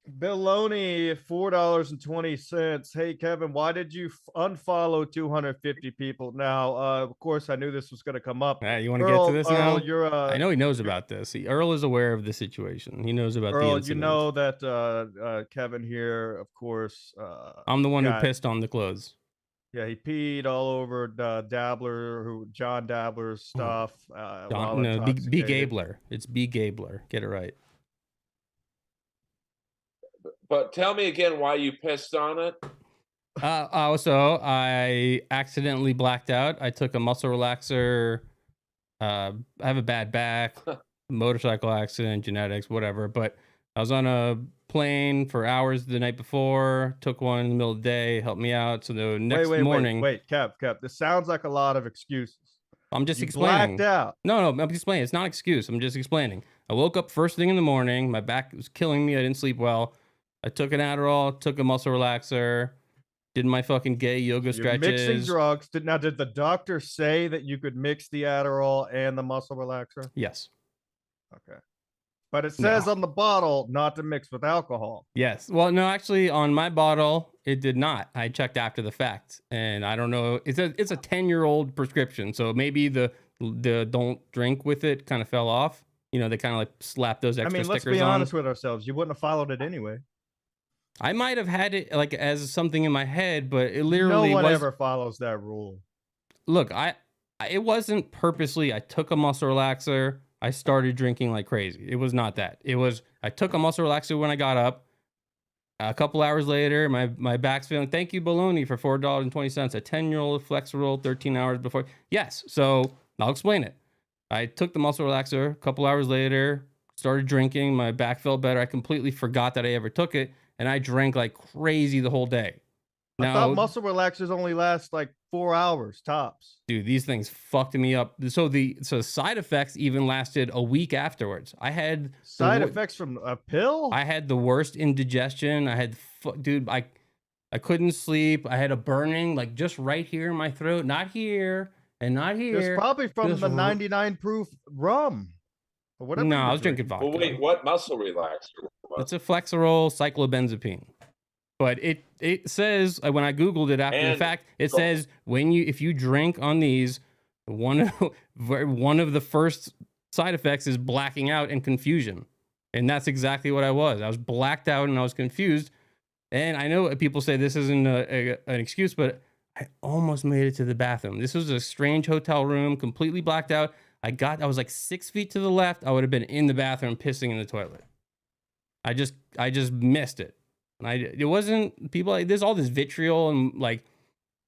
Belloni, $4.20. Hey Kevin, why did you unfollow 250 people? Now, of course, I knew this was going to come up. You want to get to this now? You're, I know he knows about this. Earl is aware of the situation. He knows about the incident. You know that Kevin here, of course. I'm the one who pissed on the clothes. Yeah, he peed all over John Dabbler's stuff. B. Gabler. It's B. Gabler. Get it right. But tell me again why you pissed on it. So I accidentally blacked out. I took a muscle relaxer. I have a bad back, motorcycle accident, genetics, whatever. But I was on a plane for hours the night before, took one in the middle of the day, helped me out. So the next morning. Wait, Kev, this sounds like a lot of excuses. I'm just explaining. Blacked out. No, I'm explaining. It's not an excuse. I'm just explaining. I woke up first thing in the morning. My back was killing me. I didn't sleep well. I took an Adderall, took a muscle relaxer, did my fucking gay yoga stretches. Mixing drugs. Did the doctor say that you could mix the Adderall and the muscle relaxer? Yes. Okay. But it says on the bottle not to mix with alcohol. Yes. Well, no, actually on my bottle, it did not. I checked after the fact. And I don't know. It's a 10-year-old prescription. So maybe the don't drink with it kind of fell off. You know, they kind of like slapped those extra stickers on. Let's be honest with ourselves. You wouldn't have followed it anyway. I might have had it like as something in my head, but it literally no one ever follows that rule. Look, it wasn't purposely. I took a muscle relaxer. I started drinking like crazy. It was not that. It was I took a muscle relaxer when I got up. A couple hours later, my back's feeling. Thank you, Baloney, for $4.20. A 10-year-old Flexerol, 13 hours before. Yes. So I'll explain it. I took the muscle relaxer. A couple hours later, started drinking. My back felt better. I completely forgot that I ever took it. And I drank like crazy the whole day. I thought muscle relaxers only last like 4 hours tops. Dude, these things fucked me up. So side effects even lasted a week afterwards. I had side effects from a pill. I had the worst indigestion. I had, dude, I couldn't sleep. I had a burning like just right here in my throat, not here and not here. It's probably from the 99 proof rum. No, I was drinking vodka. Well, wait, what muscle relaxer? It's a Flexerol cyclobenzapine. But it says when I Googled it after the fact, it says if you drink on these, one of the first side effects is blacking out and confusion. And that's exactly what I was. I was blacked out and I was confused. And I know people say this isn't an excuse, but I almost made it to the bathroom. This was a strange hotel room, completely blacked out. I was like 6 feet to the left. I would have been in the bathroom pissing in the toilet. I just missed it. And it wasn't people like there's all this vitriol and like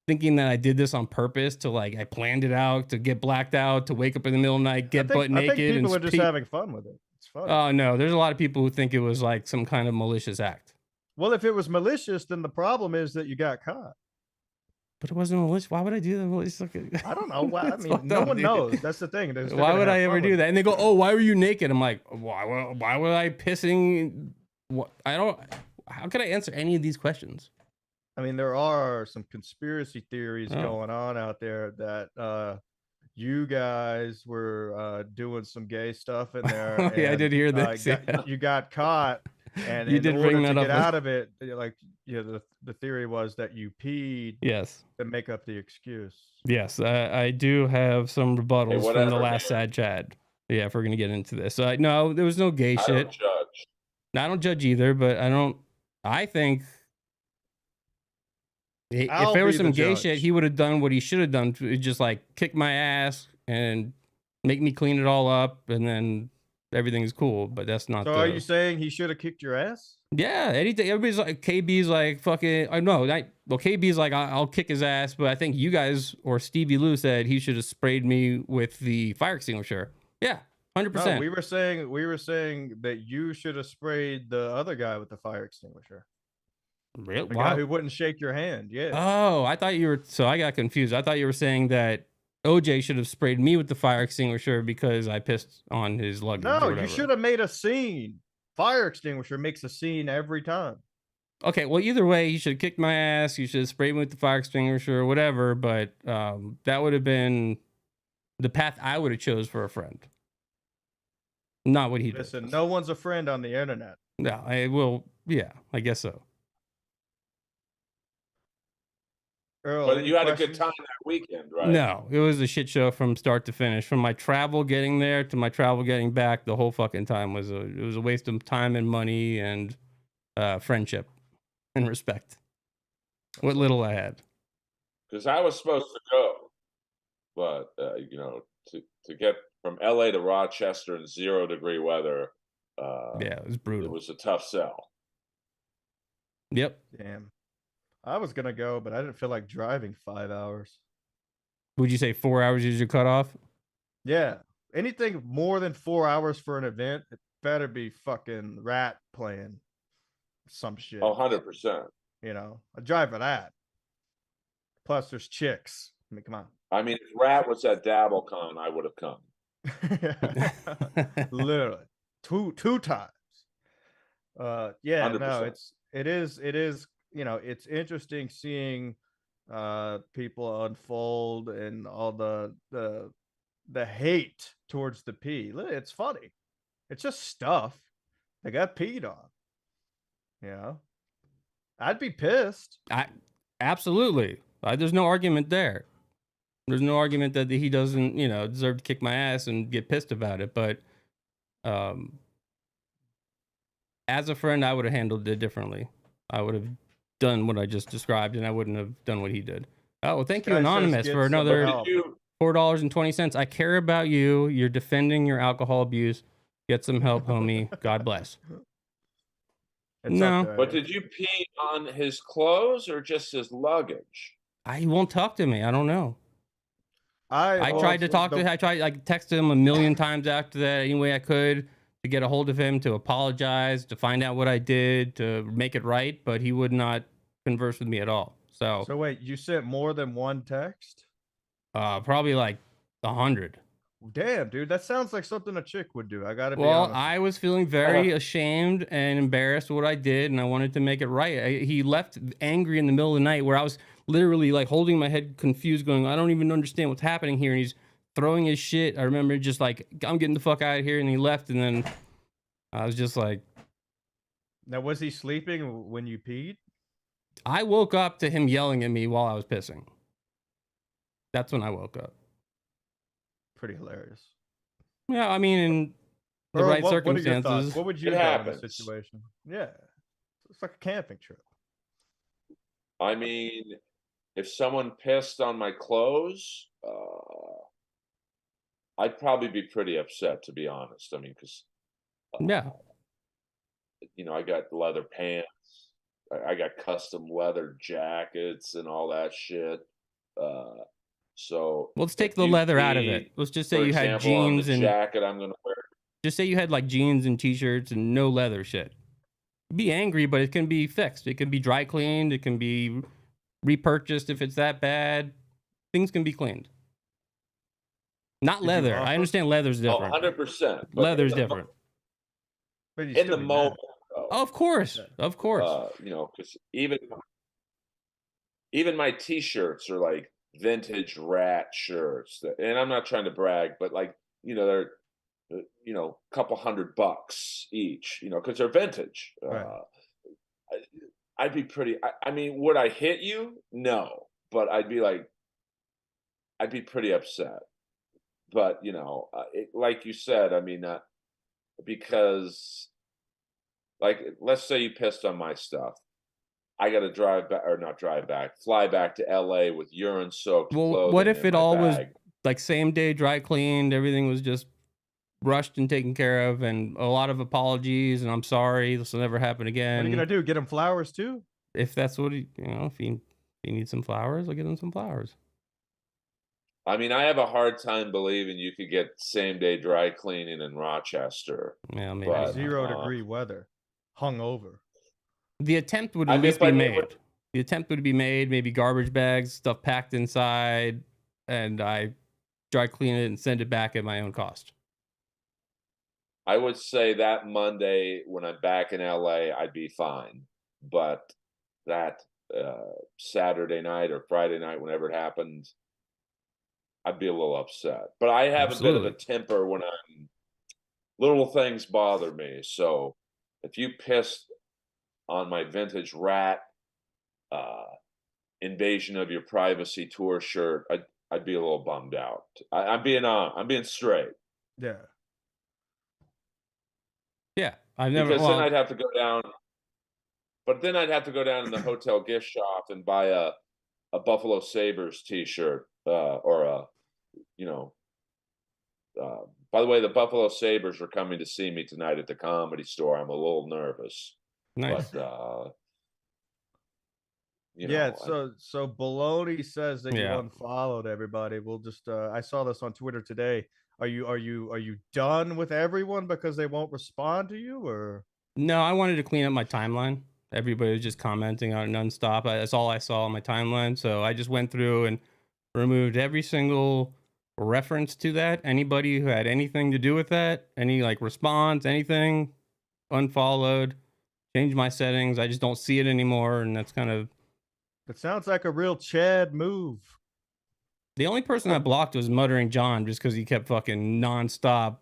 thinking that I did this on purpose to like I planned it out to get blacked out, to wake up in the middle of the night, get butt naked. I think people are just having fun with it. It's fun. Oh no, there's a lot of people who think it was like some kind of malicious act. Well, if it was malicious, then the problem is that you got caught. But it wasn't malicious. Why would I do that? I don't know. Why? I mean, no one knows. That's the thing. Why would I ever do that? And they go, "Oh, why were you naked?" I'm like, "Why were I pissing?" What? I don't. How can I answer any of these questions? I mean, there are some conspiracy theories going on out there that you guys were doing some gay stuff in there. Yeah, I did hear this. You got caught, and you did bring that up. To get out of it, like the theory was that you peed. Yes. To make up the excuse. Yes, I do have some rebuttals from the last sad Chad. Yeah, if we're gonna get into this, no, there was no gay shit. I don't judge. No, I don't judge either, but I think if there was some gay shit, he would have done what he should have done, just like kick my ass and make me clean it all up, and then everything's cool. But that's not. So are you saying he should have kicked your ass? Yeah, anything. Everybody's like, KB's like, fucking. I know. Well, KB's like, I'll kick his ass, but I think you guys or Stevie Lou said he should have sprayed me with the fire extinguisher. Yeah. 100%. No, we were saying that you should have sprayed the other guy with the fire extinguisher. Really? The guy who wouldn't shake your hand. Yeah. Oh, I thought you were. So I got confused. I thought you were saying that OJ should have sprayed me with the fire extinguisher because I pissed on his luggage. No, you should have made a scene. Fire extinguisher makes a scene every time. Okay, well, either way, you should have kicked my ass. You should have sprayed me with the fire extinguisher or whatever. But that would have been the path I would have chose for a friend. Not what he did. Listen, no one's a friend on the internet. No, I will. Yeah, I guess so. Earl, But any you had a questions? good time that weekend, right? No, it was a shit show from start to finish. From my travel getting there to my travel getting back, the whole fucking time was a waste of time and money and friendship and respect. What little I had. Because I was supposed to go, but you know, to get from LA to Rochester in 0-degree weather, yeah, it was brutal. It was a tough sell. Yep. Damn. I was gonna go, but I didn't feel like driving 5 hours. Would you say 4 hours is your cutoff? Yeah. Anything more than 4 hours for an event, it better be fucking Rat playing some shit. 100%. You know, I drive for that. Plus, there's chicks. I mean, come on. I mean, if Rat was at DabbleCon, I would have come. Literally, two times. Yeah, 100%. no, it is. You know, it's interesting seeing people unfold and all the hate towards the P. It's funny. It's just stuff. They got peed on. You know, I'd be pissed. Absolutely. There's no argument there. There's no argument that he doesn't, you know, deserve to kick my ass and get pissed about it. But as a friend, I would have handled it differently. I would have done what I just described, and I wouldn't have done what he did. Oh, well, thank you, Anonymous, for another $4.20. I care about you. You're defending your alcohol abuse. Get some help, homie. God bless. No. But did you pee on his clothes or just his luggage? He won't talk to me. I don't know. I tried to talk to him. I texted him a million times after that any way I could to get a hold of him, to apologize, to find out what I did, to make it right, but he would not converse with me at all. So wait, you sent more than one text? Probably like 100. Damn, dude, that sounds like something a chick would do. I gotta be well, honest. I was feeling very ashamed and embarrassed with what I did, and I wanted to make it right. He left angry in the middle of the night, where I was literally like holding my head confused, going, I don't even understand what's happening here. And he's throwing his shit. I remember just like, I'm getting the fuck out of here. And he left. And then I was just like. Now, was he sleeping when you peed? I woke up to him yelling at me while I was pissing. That's when I woke up. Pretty hilarious. Yeah, I mean, in the right circumstances. What would you do in a situation? Yeah, it's like a camping trip. I mean, if someone pissed on my clothes, I'd probably be pretty upset, to be honest. I mean, because yeah, you know, I got leather pants, I got custom leather jackets and all that shit. So let's take the leather out of it. Let's just say you had jeans and jacket I'm gonna wear. Just say you had like jeans and t-shirts and no leather shit. Be angry, but it can be fixed. It can be dry cleaned. It can be repurchased if it's that bad. Things can be cleaned. Not leather. I understand leather's different. 100%. Leather's different. But in the moment, of course, of course. You know, because even my t-shirts are like vintage Rat shirts, and I'm not trying to brag, but like, you know, they're, you know, a couple $100 each, you know, because they're vintage. Right. I'd be pretty. I mean, would I hit you? No, but I'd be pretty upset. But you know, like you said, I mean, because, like, let's say you pissed on my stuff. I got to fly back to LA with urine soaked clothing. Well, what if it all was like same day dry cleaned, everything was just rushed and taken care of, and a lot of apologies, and I'm sorry, this will never happen again. What are you gonna do? Get him flowers too? If that's what he, you know, if he needs some flowers, I'll get him some flowers. I mean, I have a hard time believing you could get same day dry cleaning in Rochester. Yeah, maybe. 0-degree weather, hungover. The attempt would at least be made. The attempt would be made, maybe garbage bags, stuff packed inside, and I dry clean it and send it back at my own cost. I would say that Monday when I'm back in LA, I'd be fine. But that Saturday night or Friday night, whenever it happened, I'd be a little upset. But I have a bit of a temper when little things bother me. So if you pissed on my vintage Rat Invasion of Your Privacy tour shirt, I'd be a little bummed out. I'm being straight. Yeah. Yeah, I've never. Because then I'd have to go down. But then I'd have to go down in the hotel gift shop and buy a Buffalo Sabres T-shirt or a, you know. By the way, the Buffalo Sabres are coming to see me tonight at the Comedy Store. I'm a little nervous. Nice. But, yeah, so Baloney says that you unfollowed everybody. We'll just I saw this on Twitter today. Are you done with everyone because they won't respond to you, or? No, I wanted to clean up my timeline. Everybody was just commenting on it nonstop. That's all I saw on my timeline. So I just went through and removed every single reference to that. Anybody who had anything to do with that, any like response, anything, unfollowed, changed my settings. I just don't see it anymore. And that's kind of. It sounds like a real Chad move. The only person I blocked was Muttering John, just because he kept fucking nonstop,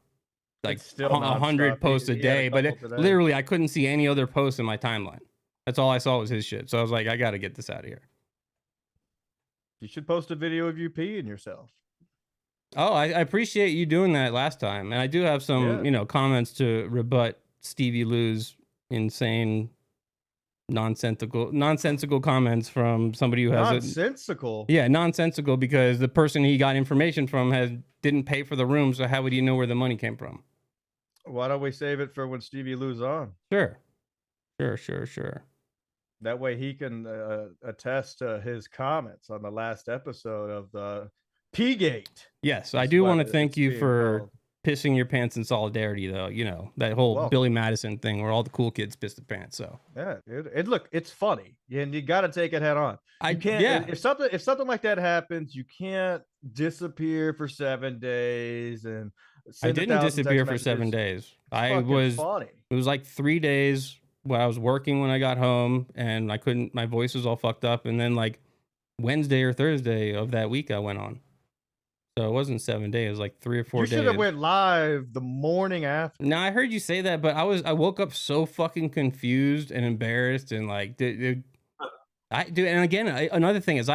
like 100 posts a day. But literally, I couldn't see any other posts in my timeline. That's all I saw was his shit. So I was like, I got to get this out of here. You should post a video of you peeing yourself. Oh, I appreciate you doing that last time. And I do have some, comments to rebut Stevie Lou's insane, nonsensical comments from somebody who has nonsensical. Nonsensical, because the person he got information from didn't pay for the room. So how would you know where the money came from? Why don't we save it for when Stevie Lou's on? Sure. That way he can attest to his comments on the last episode of the P-Gate. Yes, I do want to thank you for pissing your pants in solidarity, though. You know, that whole Billy Madison thing where all the cool kids pissed their pants. So yeah, look, it's funny, and you got to take it head on. You can't. If something like that happens, you can't disappear for 7 days. And I didn't disappear for 7 days. It was like 3 days. When I was working when I got home, and my voice was all fucked up. And then like Wednesday or Thursday of that week, I went on. So it wasn't 7 days, it was like 3 or 4 days. You should have went live the morning after. Now I heard you say that, but I woke up so fucking confused and embarrassed and like, dude, and again, another thing is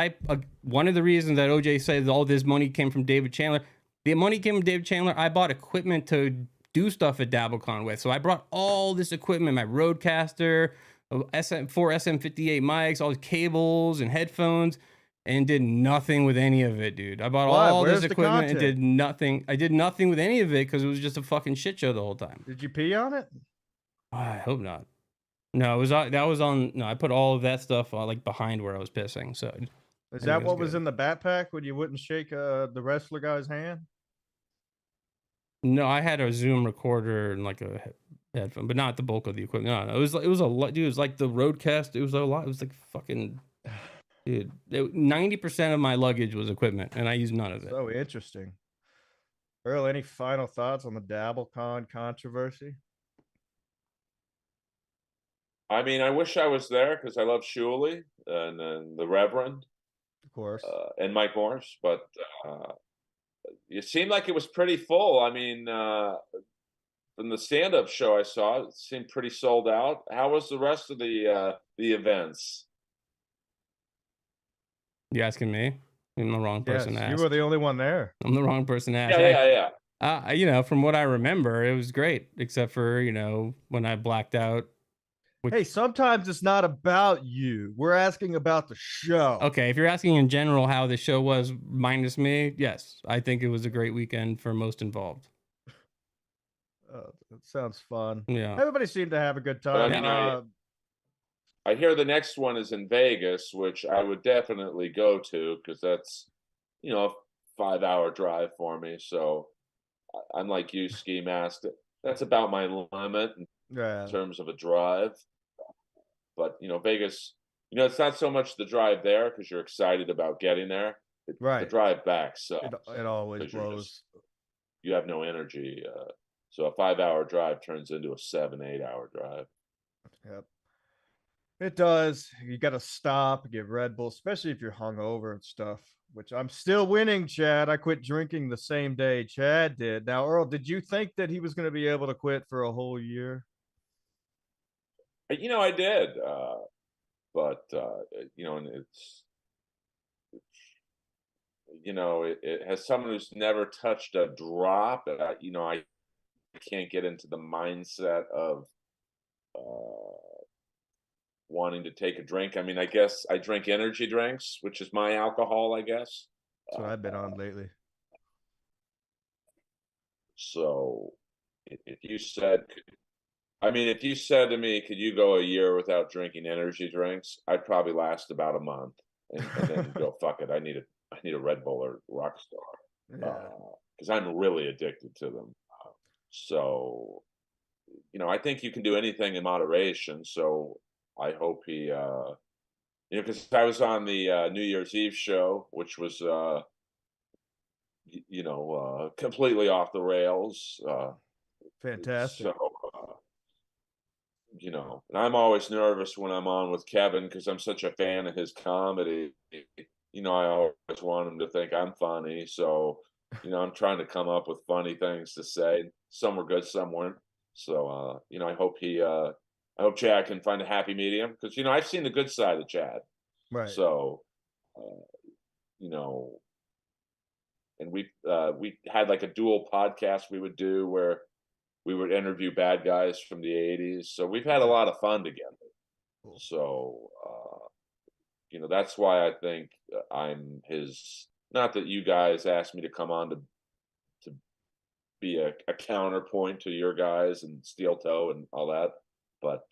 one of the reasons that OJ said all this money came from David Chandler. The money came from David Chandler. I bought equipment to do stuff at DabbleCon with. So I brought all this equipment, my Rodecaster, 4 SM58 mics, all the cables and headphones, and did nothing with any of it, dude. I bought all this equipment and did nothing. I did nothing with any of it because it was just a fucking shit show the whole time. Did you pee on it? I hope not. No, I put all of that stuff like behind where I was pissing. So is that what was in the backpack when you wouldn't shake the wrestler guy's hand? No, I had a Zoom recorder and like a headphone, but not the bulk of the equipment. No, it was a lot, dude. It was like the Rodecaster. It was a lot. It was like fucking, dude. 90% of my luggage was equipment, and I used none of it. So interesting. Earl, any final thoughts on the DabbleCon controversy? I mean, I wish I was there because I love Shuley and the Reverend, of course, and Mike Morris, but. It seemed like it was pretty full. I mean, from the stand-up show I saw, it seemed pretty sold out. How was the rest of the events? You asking me? I'm the wrong person to ask. You were the only one there. I'm the wrong person to ask. Yeah. From what I remember, it was great, except for when I blacked out. Hey, sometimes it's not about you. We're asking about the show. Okay, if you're asking in general how the show was minus me, yes, I think it was a great weekend for most involved. That sounds fun. Yeah, everybody seemed to have a good time. I hear the next one is in Vegas, which I would definitely go to because that's a 5-hour drive for me. So I'm like you, Ski Mask. That's about my limit in terms of a drive. But Vegas, it's not so much the drive there because you're excited about getting there. The drive back, so it always blows. You have no energy. So a 5-hour drive turns into a 7-8 hour drive. Yep, it does. You got to stop, get Red Bull, especially if you're hungover and stuff. Which I'm still winning, Chad. I quit drinking the same day Chad did. Now, Earl, did you think that he was going to be able to quit for a whole year? I did, but and as someone who's never touched a drop, I can't get into the mindset of wanting to take a drink. I mean, I guess I drink energy drinks, which is my alcohol, I guess. That's what I've been on lately. So if you said, if you said to me, could you go a year without drinking energy drinks? I'd probably last about a month and then go, fuck it. I need a Red Bull or Rockstar because I'm really addicted to them. So, I think you can do anything in moderation. So I hope he, because I was on the New Year's Eve show, which was, completely off the rails. Fantastic. So, and I'm always nervous when I'm on with Kevin because I'm such a fan of his comedy. I always want him to think I'm funny. So, I'm trying to come up with funny things to say. Some were good, some weren't. So, I hope Chad can find a happy medium because, I've seen the good side of Chad. Right. So, and we had like a dual podcast we would do where we would interview bad guys from the 80s. So we've had a lot of fun together. Cool. So, that's why I think I'm his, not that you guys asked me to come on to be a counterpoint to your guys and Steel Toe and all that. But,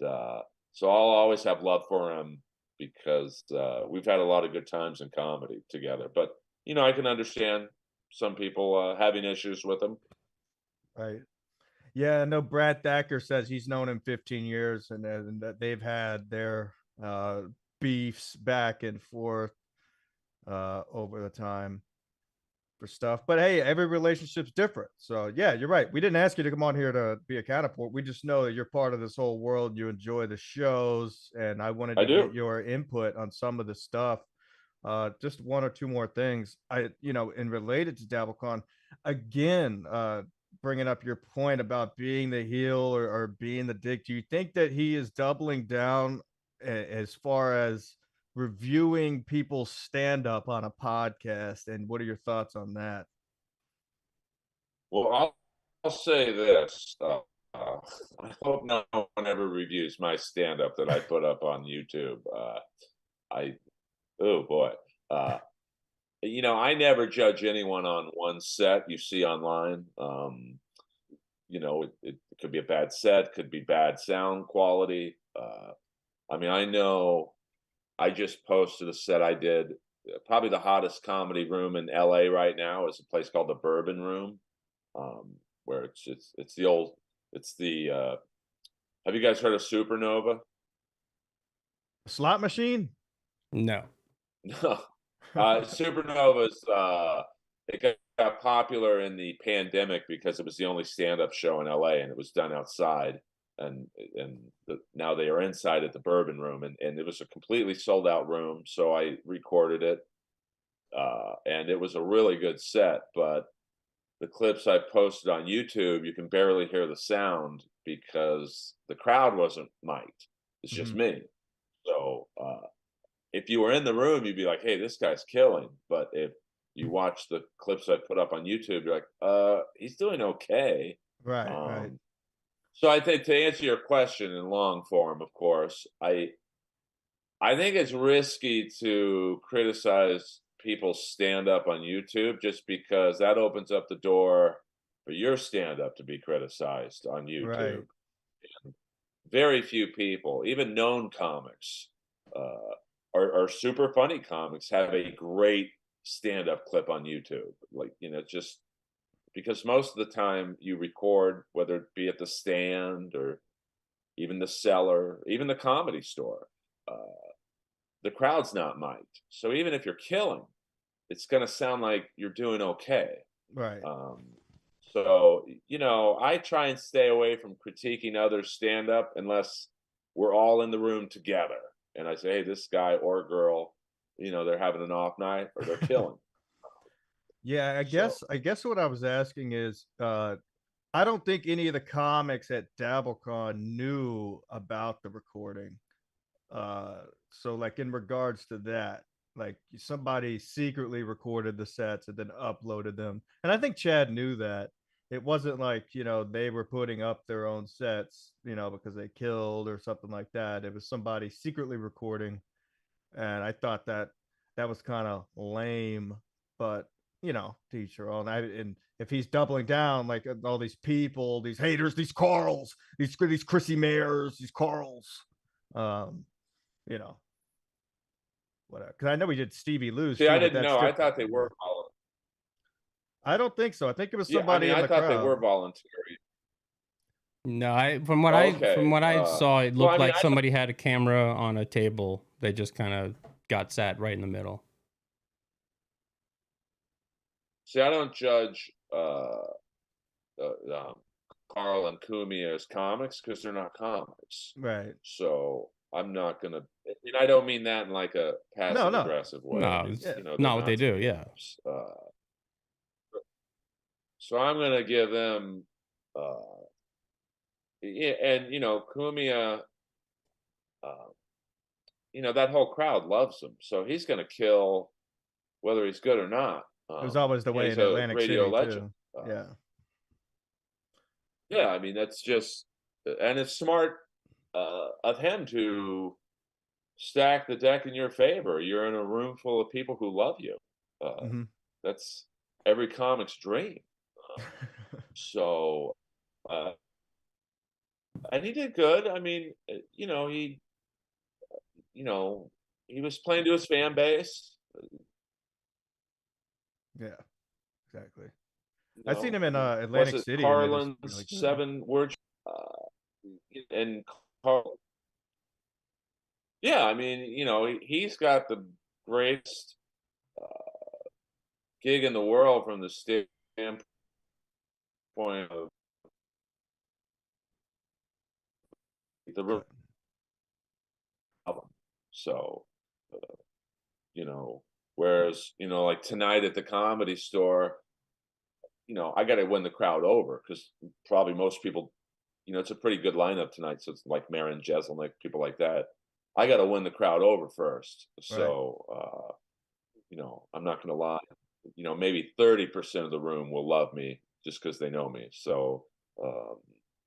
so I'll always have love for him because we've had a lot of good times in comedy together. But, I can understand some people having issues with him. Right. Yeah, I know Brad Thacker says he's known him 15 years and that they've had their beefs back and forth over the time for stuff. But hey, every relationship's different. So yeah, you're right. We didn't ask you to come on here to be a counterpart. We just know that you're part of this whole world. You enjoy the shows, and I wanted to get your input on some of the stuff. Just one or two more things. And related to DabbleCon, again, bringing up your point about being the heel or being the dick. Do you think that he is doubling down as far as reviewing people's stand-up on a podcast? And what are your thoughts on that? Well, I'll say this. I hope no one ever reviews my stand-up that I put up on YouTube. Oh boy. I never judge anyone on one set you see online. It could be a bad set, could be bad sound quality. I know I just posted a set I did. Probably the hottest comedy room in LA right now is a place called the Bourbon Room, where it's the have you guys heard of Supernova? Slot machine? No. No. Supernova's it got popular in the pandemic because it was the only stand-up show in LA and it was done outside, and now they are inside at the Bourbon Room, and it was a completely sold out room, so I recorded it, and it was a really good set, but the clips I posted on YouTube, you can barely hear the sound because the crowd wasn't mic'd. It's just me. So if you were in the room, you'd be like, hey, this guy's killing. But if you watch the clips I put up on YouTube, you're like, he's doing okay. Right, right. So I think to answer your question in long form, of course, I think it's risky to criticize people's stand-up on YouTube just because that opens up the door for your stand-up to be criticized on YouTube. Right. And very few people, even known comics, or super funny comics, have a great stand-up clip on YouTube. Just because most of the time you record, whether it be at the Stand or even the Cellar, even the Comedy Store, the crowd's not mic'd. So even if you're killing, it's going to sound like you're doing okay. Right. So, I try and stay away from critiquing other stand-up unless we're all in the room together. And I say, hey, this guy or girl, they're having an off night or they're killing. Yeah, I guess what I was asking is, I don't think any of the comics at DabbleCon knew about the recording. So like in regards to that, like somebody secretly recorded the sets and then uploaded them. And I think Chad knew that. It wasn't like, they were putting up their own sets, because they killed or something like that. It was somebody secretly recording. And I thought that was kind of lame, but to each their own. And if he's doubling down, like all these people, these haters, these Carls, these Chrissy Mayers, these Carls, whatever. Because I know we did Stevie Lou's. See, I didn't know. I thought they were voluntary. I don't think so. I think it was somebody. I thought they were voluntary. No, from what I saw, it looked like somebody had a camera on a table. They just kind of got sat right in the middle. See, I don't judge Carl and Cumia's comics because they're not comics, right? So I'm not gonna. And I don't mean that in like a passive aggressive way. No, it's not what they do. Yeah. So I'm gonna give them, and Cumia, that whole crowd loves him, so he's gonna kill, whether he's good or not. It was always the way in Atlantic radio City legend. Too. Yeah, I mean that's just, and it's smart of him to stack the deck in your favor. You're in a room full of people who love you. That's every comic's dream. So, and he did good. I mean, he was playing to his fan base. Yeah, exactly. I've seen him in Atlantic City. Carlin's really 7-word, and Carl. Yeah, I mean, he's got the greatest gig in the world from the standpoint of the album. So, whereas, like tonight at the Comedy Store, I got to win the crowd over because probably most people, it's a pretty good lineup tonight. So it's like Marin Jeselnik, people like that. I got to win the crowd over first. So, I'm not going to lie. Maybe 30% of the room will love me just because they know me. So,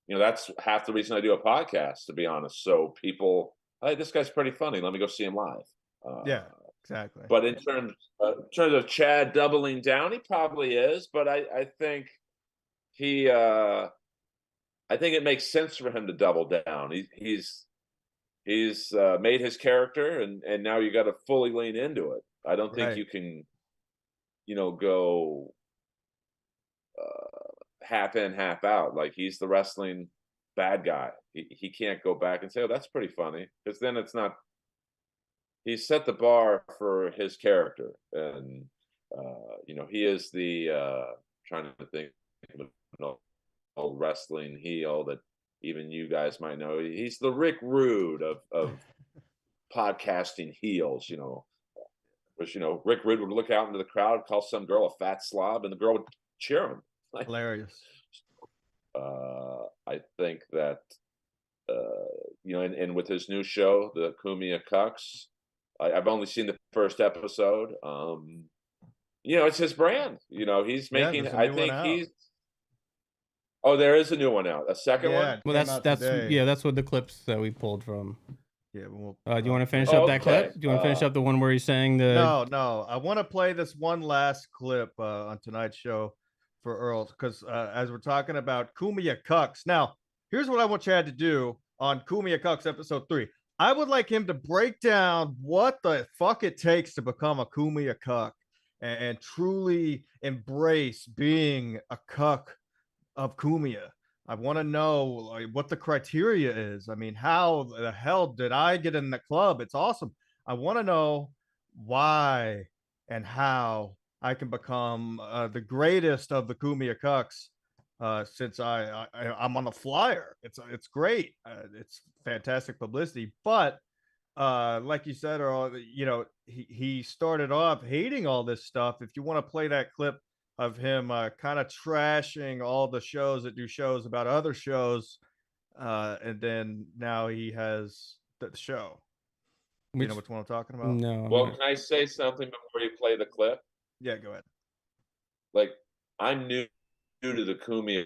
that's half the reason I do a podcast, to be honest. So people, hey, this guy's pretty funny. Let me go see him live. Yeah, exactly. But in terms of Chad doubling down, he probably is. But I think I think it makes sense for him to double down. He's made his character, and now you got to fully lean into it. I don't think you can, go half in, half out. Like he's the wrestling bad guy. He can't go back and say, "Oh, that's pretty funny," because then it's not. He's set the bar for his character, and he is the trying to think of an old wrestling heel that even you guys might know. He's the Rick Rude of podcasting heels. Which Rick Rude would look out into the crowd, call some girl a fat slob, and the girl would cheer him. Like, hilarious. I think that and with his new show, the Cumia Cucks, I've only seen the first episode. It's his brand. He's making. I think he's. Oh, there is a new one out. A second one. Well, that's what the clips that we pulled from. Yeah. Well, do you want to finish up that clip? Do you want to finish up the one where he's saying the? No. I want to play this one last clip on tonight's show for Earl, because as we're talking about Cumia Cucks. Now, here's what I want Chad to do on Cumia Cucks episode 3. I would like him to break down what the fuck it takes to become a Cumia cuck and truly embrace being a cuck of Cumia. I want to know what the criteria is. I mean, how the hell did I get in the club? It's awesome. I want to know why and how I can become the greatest of the Cumia cucks. Since I'm on the flyer, it's great. It's fantastic publicity, but like you said, Earl, he started off hating all this stuff. If you want to play that clip him kind of trashing all the shows that do shows about other shows, and then now he has the show. You know which one I'm talking about? No. Well, can I say something before you play the clip? Yeah, go ahead. Like, I'm new to the Cumia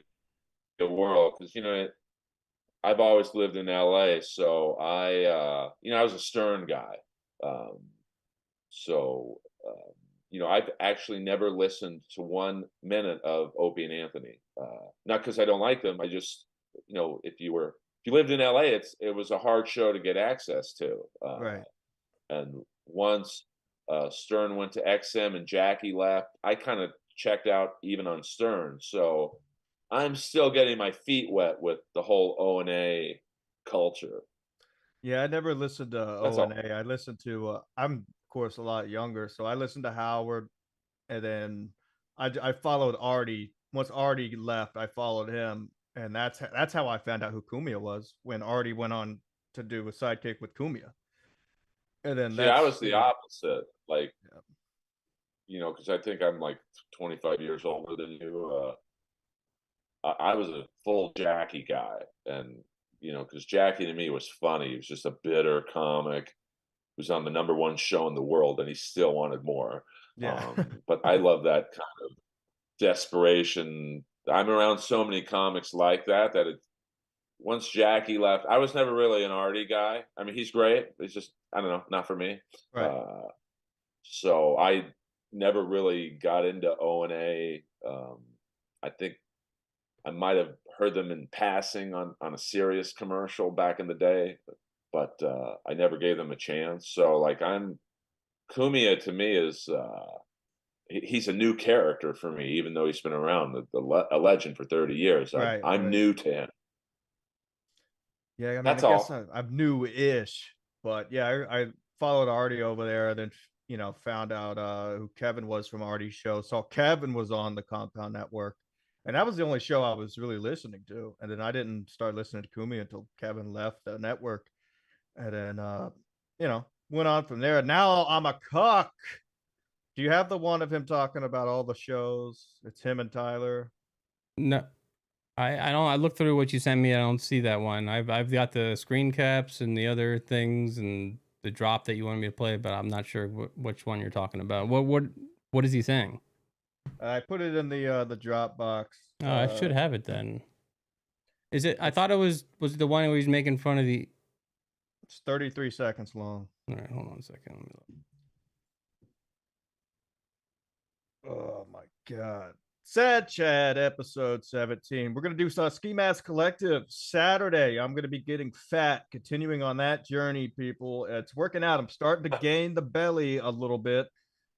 world because, you know, I've always lived in LA, so I was a Stern guy. You know, I've actually never listened to 1 minute of Opie and Anthony. Not because I don't like them. I just, you know, if you lived in LA, it was a hard show to get access to. Right. And once Stern went to XM and Jackie left, I kind of checked out even on Stern. So I'm still getting my feet wet with the whole O&A culture. Yeah, I never listened to O&A. I listened to, I'm of course a lot younger, so I listened to Howard, and then I followed Artie. Once Artie left, I followed him, and that's how I found out who Cumia was, when Artie went on to do a sidekick with Cumia. And then I was the opposite, like, you know, because I think I'm like 25 years older than you. I was a full Jackie guy, and you know, because Jackie to me was funny. He was just a bitter comic who's on the #1 show in the world, and he still wanted more. Yeah. But I love that kind of desperation. I'm around so many comics like that once Jackie left, I was never really an Artie guy. I mean, he's great. It's just, I don't know, not for me. Right. So I never really got into O&A. I think I might have heard them in passing on a Sirius commercial back in the day, but I never gave them a chance. So like Cumia to me is, he's a new character for me, even though he's been around, a legend for 30 years. I'm new to him. Yeah, I mean, that's I guess all. I'm new-ish, but yeah, I followed Artie over there, and then, you know, found out who Kevin was from Artie's show. Saw Kevin was on the Compound Network, and that was the only show I was really listening to. And then I didn't start listening to Cumia until Kevin left the network, and then you know, went on from there. Now I'm a cuck. Do you have the one of him talking about all the shows? It's him and Tyler. No. I don't. I looked through what you sent me. I don't see that one. I've got the screen caps and the other things and the drop that you wanted me to play, but I'm not sure which one you're talking about. What is he saying? I put it in the drop box. Oh, I should have it then. Is it? I thought it was the one where he's making fun of the. It's 33 seconds long. All right, hold on a second. Let me look. Oh my god. Sad Chad, episode 17. We're going to do Ski Mask Collective Saturday. I'm going to be getting fat, continuing on that journey, people. It's working out. I'm starting to gain the belly a little bit.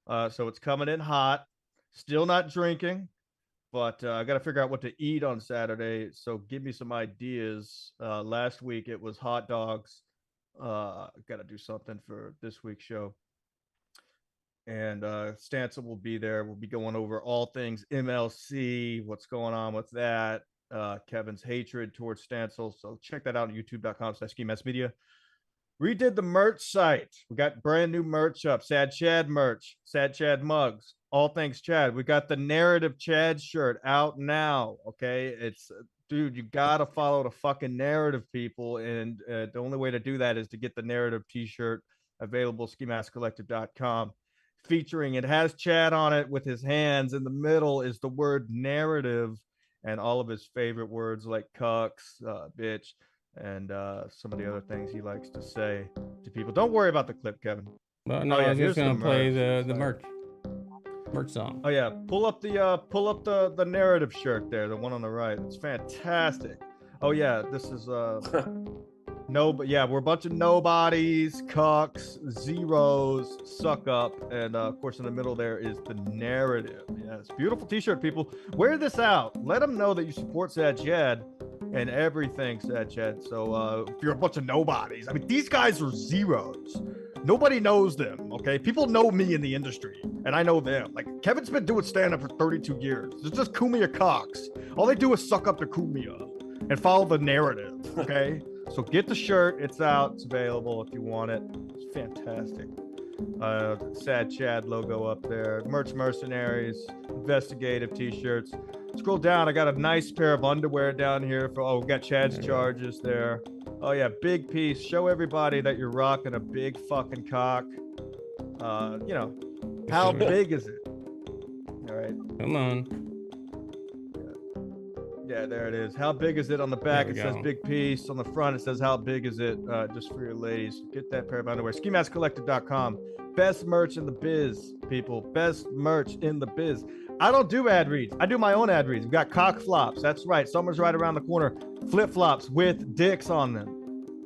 So it's coming in hot. Still not drinking, but I got to figure out what to eat on Saturday. So give me some ideas. Last week it was hot dogs. Got to do something for this week's show. And Stancil will be there. We'll be going over all things MLC, what's going on with that, Kevin's hatred towards Stancil. So check that out on youtube.com/skimaskmedia. Redid the merch site. We got brand new merch up. Sad Chad merch, Sad Chad mugs, all things Chad. We got the Narrative Chad shirt out now. Okay, it's dude, you gotta follow the fucking narrative, people. And the only way to do that is to get the Narrative t-shirt, available skimaskcollective.com. Featuring, it has Chad on it with his hands. In the middle is the word narrative and all of his favorite words like cucks, bitch, and some of the other things he likes to say to people. Don't worry about the clip, Kevin. Well, no, I was just gonna play the merch song. Oh yeah, pull up the narrative shirt there, the one on the right. It's fantastic. Oh yeah, this is but yeah, we're a bunch of nobodies, cucks, zeros, suck up, and of course in the middle there is the narrative. Yes, beautiful t-shirt, people. Wear this out. Let them know that you support Sad Chad and everything Sad Chad. So if you're a bunch of nobodies, I mean, these guys are zeros. Nobody knows them, okay? People know me in the industry, and I know them. Like, Kevin's been doing stand-up for 32 years. It's just Cumia cocks. All they do is suck up to Cumia and follow the narrative, okay? So get the shirt. It's out. It's available if you want it. It's fantastic. Sad Chad logo up there. Merch Mercenaries, investigative t-shirts. Scroll down. I got a nice pair of underwear down here for, we got Chad's charges there. Oh yeah, big piece. Show everybody that you're rocking a big fucking cock. How big is it? All right. Come on. Yeah, there it is. How big is it? On the back it says big piece. On the front it says how big is it? Just for your ladies. Get that pair of underwear. Skimaskcollective.com. Best merch in the biz, people. Best merch in the biz. I don't do ad reads. I do my own ad reads. We've got cock flops. That's right. Summer's right around the corner. Flip flops with dicks on them.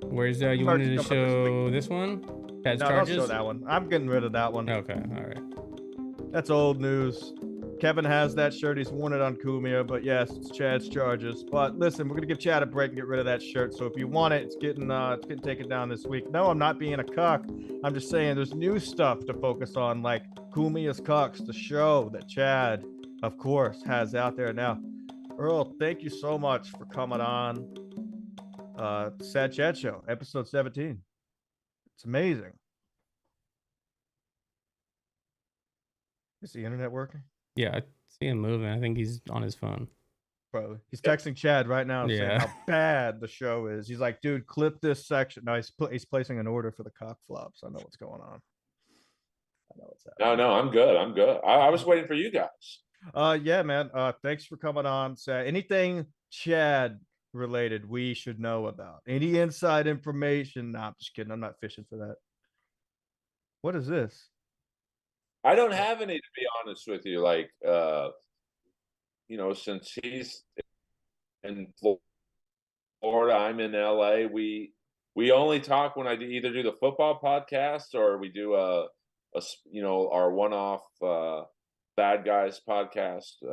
Where's you wanted to show this one? Chad's charges? Don't show that one. I'm getting rid of that one. Okay, all right. That's old news. Kevin has that shirt. He's worn it on Cumia, but yes, it's Chad's charges. But listen, we're gonna give Chad a break and get rid of that shirt. So if you want it, it's getting taken down this week. No, I'm not being a cuck. I'm just saying there's new stuff to focus on, like Cumia's Cucks, the show that Chad, of course, has out there now. Earl, thank you so much for coming on. Sad Chad Show, episode 17. It's amazing. Is the internet working? Yeah, I see him moving. I think he's on his phone. Probably. He's texting Chad right now saying how bad the show is. He's like, dude, clip this section. No, he's placing an order for the cock flops. I know what's going on. I know what's happening. No, I'm good. I'm good. I was waiting for you guys. Yeah, man. Thanks for coming on. So anything Chad related we should know about? Any inside information? Nah, I'm just kidding. I'm not fishing for that. What is this? I don't have any, to be honest with you. Like, since he's in Florida, I'm in LA. We only talk when I either do the football podcast or we do our one-off bad guys podcast.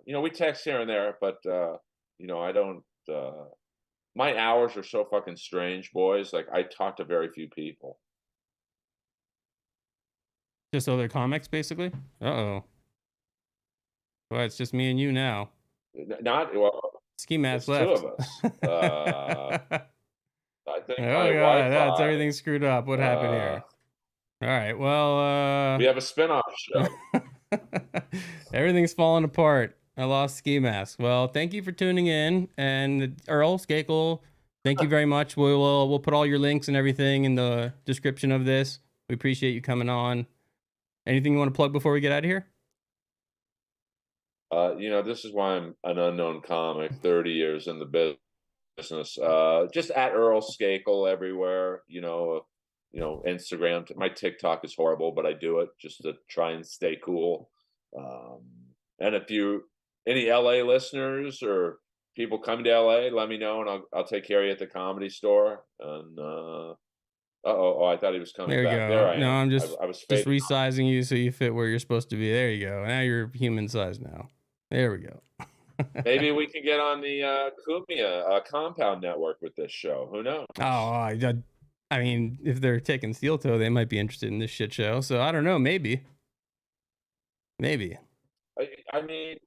We text here and there, but I don't. My hours are so fucking strange, boys. Like, I talk to very few people. Just other comics, basically. Well, it's just me and you now. Ski Mask left. Two of us. I think. Oh god, that's everything screwed up. What happened here? All right. Well, we have a spinoff show. Everything's falling apart. I lost Ski Mask. Well, thank you for tuning in, and Earl Skakel, thank you very much. We'll put all your links and everything in the description of this. We appreciate you coming on. Anything you want to plug before we get out of here? This is why I'm an unknown comic, 30 years in the business. Just at Earl Skakel everywhere, Instagram. My TikTok is horrible, but I do it just to try and stay cool. And if any LA listeners or people come to LA, let me know and I'll take care of you at the Comedy Store. And I thought he was coming there back. You go. There I am. No, I'm just resizing you so you fit where you're supposed to be. There you go. Now you're human size now. There we go. Maybe we can get on the Cumia Compound Network with this show. Who knows? Oh, I mean, if they're taking Steel Toe, they might be interested in this shit show. So I don't know. Maybe. I mean,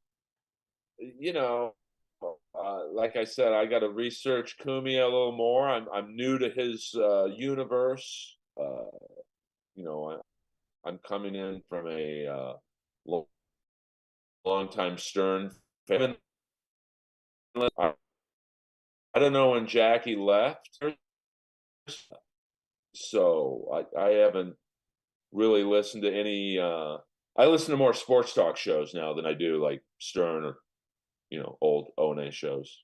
like I said, I got to research Cumia a little more. I'm new to his universe. I'm coming in from a long-time Stern fan. I don't know when Jackie left, so I haven't really listened to any. I listen to more sports talk shows now than I do like Stern or old O&A shows.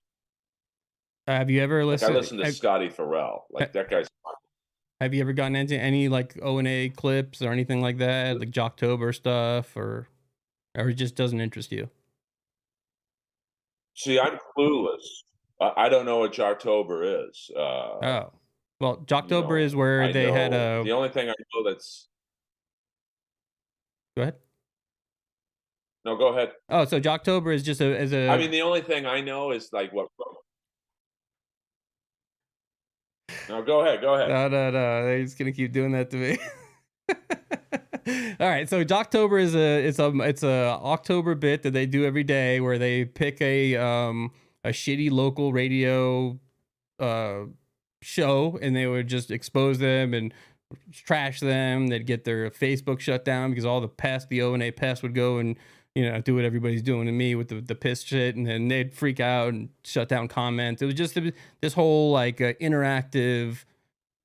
Have you ever listened? I listen to Scotty Farrell. Like that guy's. Have you ever gotten into any like O&A clips or anything like that, like Jocktober stuff, or it just doesn't interest you? See, I'm clueless. I don't know what Jocktober is. Well, Jocktober is where they had a. The only thing I know that's. Go ahead. No, go ahead. Oh, so Jocktober is just a. I mean, the only thing I know is like what. No, go ahead. No. They're just gonna keep doing that to me. All right, so Jocktober is it's a October bit that they do every day where they pick a shitty local radio show and they would just expose them and trash them. They'd get their Facebook shut down because all the O&A pests would go and, do what everybody's doing to me with the piss shit. And then they'd freak out and shut down comments. It was just this whole like interactive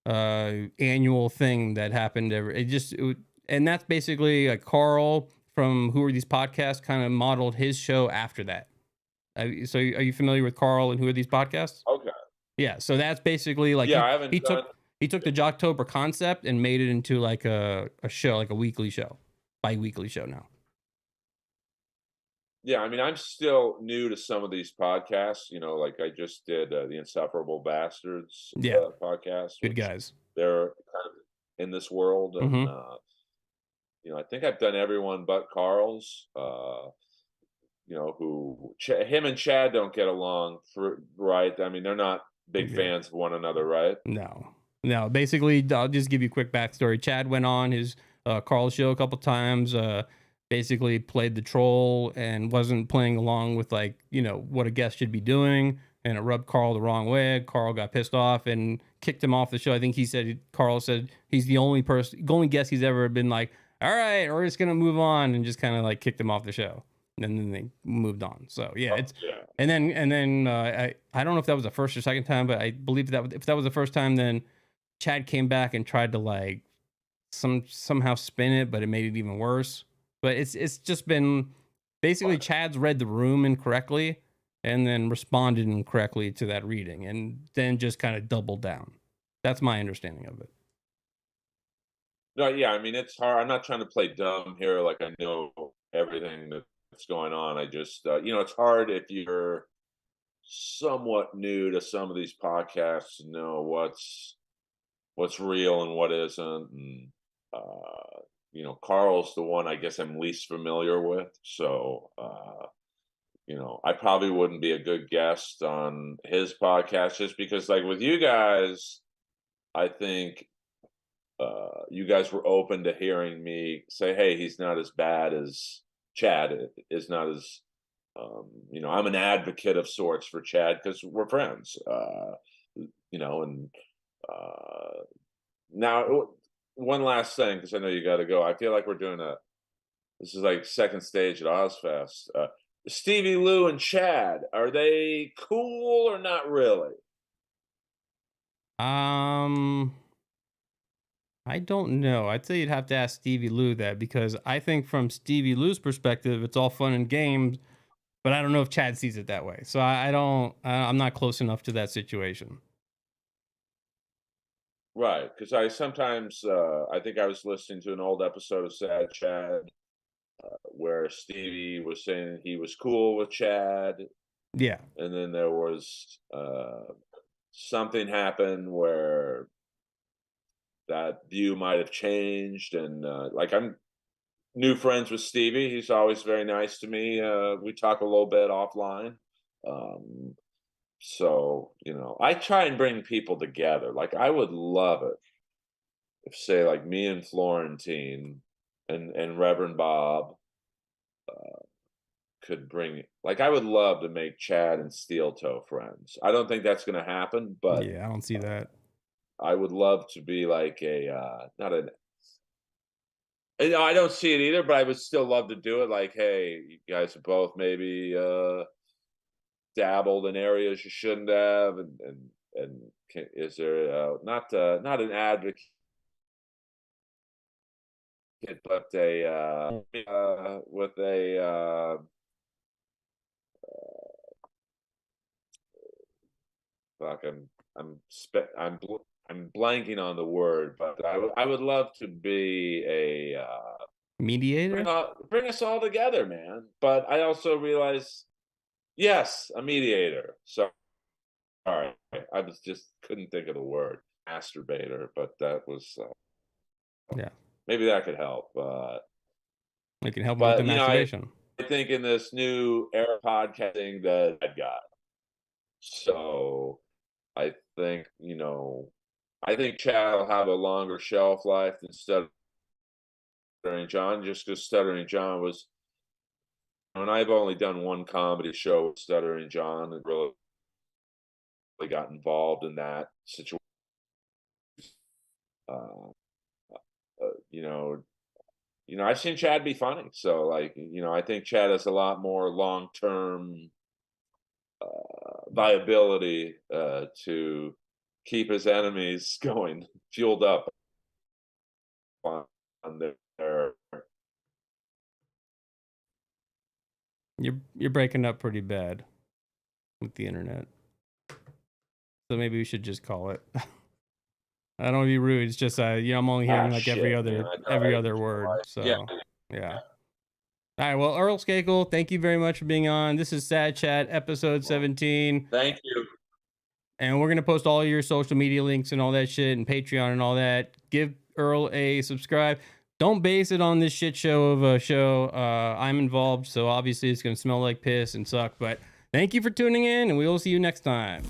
annual thing that happened. And that's basically like Carl from Who Are These Podcasts kind of modeled his show after that. So are you familiar with Carl and Who Are These Podcasts? Okay. Yeah. So that's basically like, he took the Jocktober concept and made it into like a show, like a weekly show, bi-weekly show now. Yeah, I mean, I'm still new to some of these podcasts. Like I just did the Insufferable Bastards podcast. Good guys. They're kind of in this world, and I think I've done everyone but Carl's. Him and Chad don't get along, right? I mean, they're not big fans of one another, right? No. Basically, I'll just give you a quick backstory. Chad went on his Carl's show a couple times. Basically played the troll and wasn't playing along with what a guest should be doing, and it rubbed Carl the wrong way. Carl got pissed off and kicked him off the show. I think Carl said he's the only guest he's ever been like, all right, we're just gonna move on, and just kind of like kicked him off the show. And then they moved on. So and then I don't know if that was the first or second time, but I believe that if that was the first time, then Chad came back and tried to like somehow spin it, but it made it even worse. But it's just been basically Chad's read the room incorrectly and then responded incorrectly to that reading, and then just kind of doubled down. That's my understanding of it. No, yeah, I mean, it's hard. I'm not trying to play dumb here. Like I know everything that's going on. I just, it's hard if you're somewhat new to some of these podcasts to know what's real and what isn't. And, Carl's the one I guess I'm least familiar with. So, I probably wouldn't be a good guest on his podcast just because, like, with you guys, I think you guys were open to hearing me say, hey, he's not as bad as Chad is, not as, I'm an advocate of sorts for Chad because we're friends, and now one last thing, because I know you got to go. I feel like we're doing this is like second stage at Ozfest. Stevie Lou and Chad, are they cool or not really? I don't know. I'd say you'd have to ask Stevie Lou that, because I think from Stevie Lou's perspective, it's all fun and games, but I don't know if Chad sees it that way. So I'm not close enough to that situation. Right, because I sometimes, I think I was listening to an old episode of Sad Chad where Stevie was saying he was cool with Chad. Yeah. And then there was something happened where that view might have changed. And I'm new friends with Stevie. He's always very nice to me. We talk a little bit offline. So, I try and bring people together. Like, I would love it if, say, like me and Florentine and Reverend Bob could bring, like, I would love to make Chad and Steel Toe friends. I don't think that's going to happen, but yeah, I don't see that. I would love to be like I don't see it either, but I would still love to do it. Like, hey, you guys have both maybe dabbled in areas you shouldn't have, and is there not an advocate, but with a fuck, I'm blanking on the word, but I would love to be a mediator. Bring us all together, man. But I also realize, yes, a mediator. So, all right, I couldn't think of the word masturbator, but that was yeah. Maybe that could help. It can help with the masturbation. I think in this new era of podcasting that I got. So I think, Chad will have a longer shelf life than Stuttering John, just because Stuttering John was, and I've only done one comedy show with Stuttering John and really got involved in that situation. I've seen Chad be funny. So like, I think Chad has a lot more long-term viability to keep his enemies going, fueled up on their. You're breaking up pretty bad with the internet. So maybe we should just call it. I don't want to be rude. It's just I'm only hearing every other word. So yeah. All right. Well, Earl Skakel, thank you very much for being on. This is Sad Chat episode 17. Thank you. And we're gonna post all your social media links and all that shit and Patreon and all that. Give Earl a subscribe. Don't base it on this shit show of a show. I'm involved, so obviously it's gonna smell like piss and suck. But thank you for tuning in, and we will see you next time.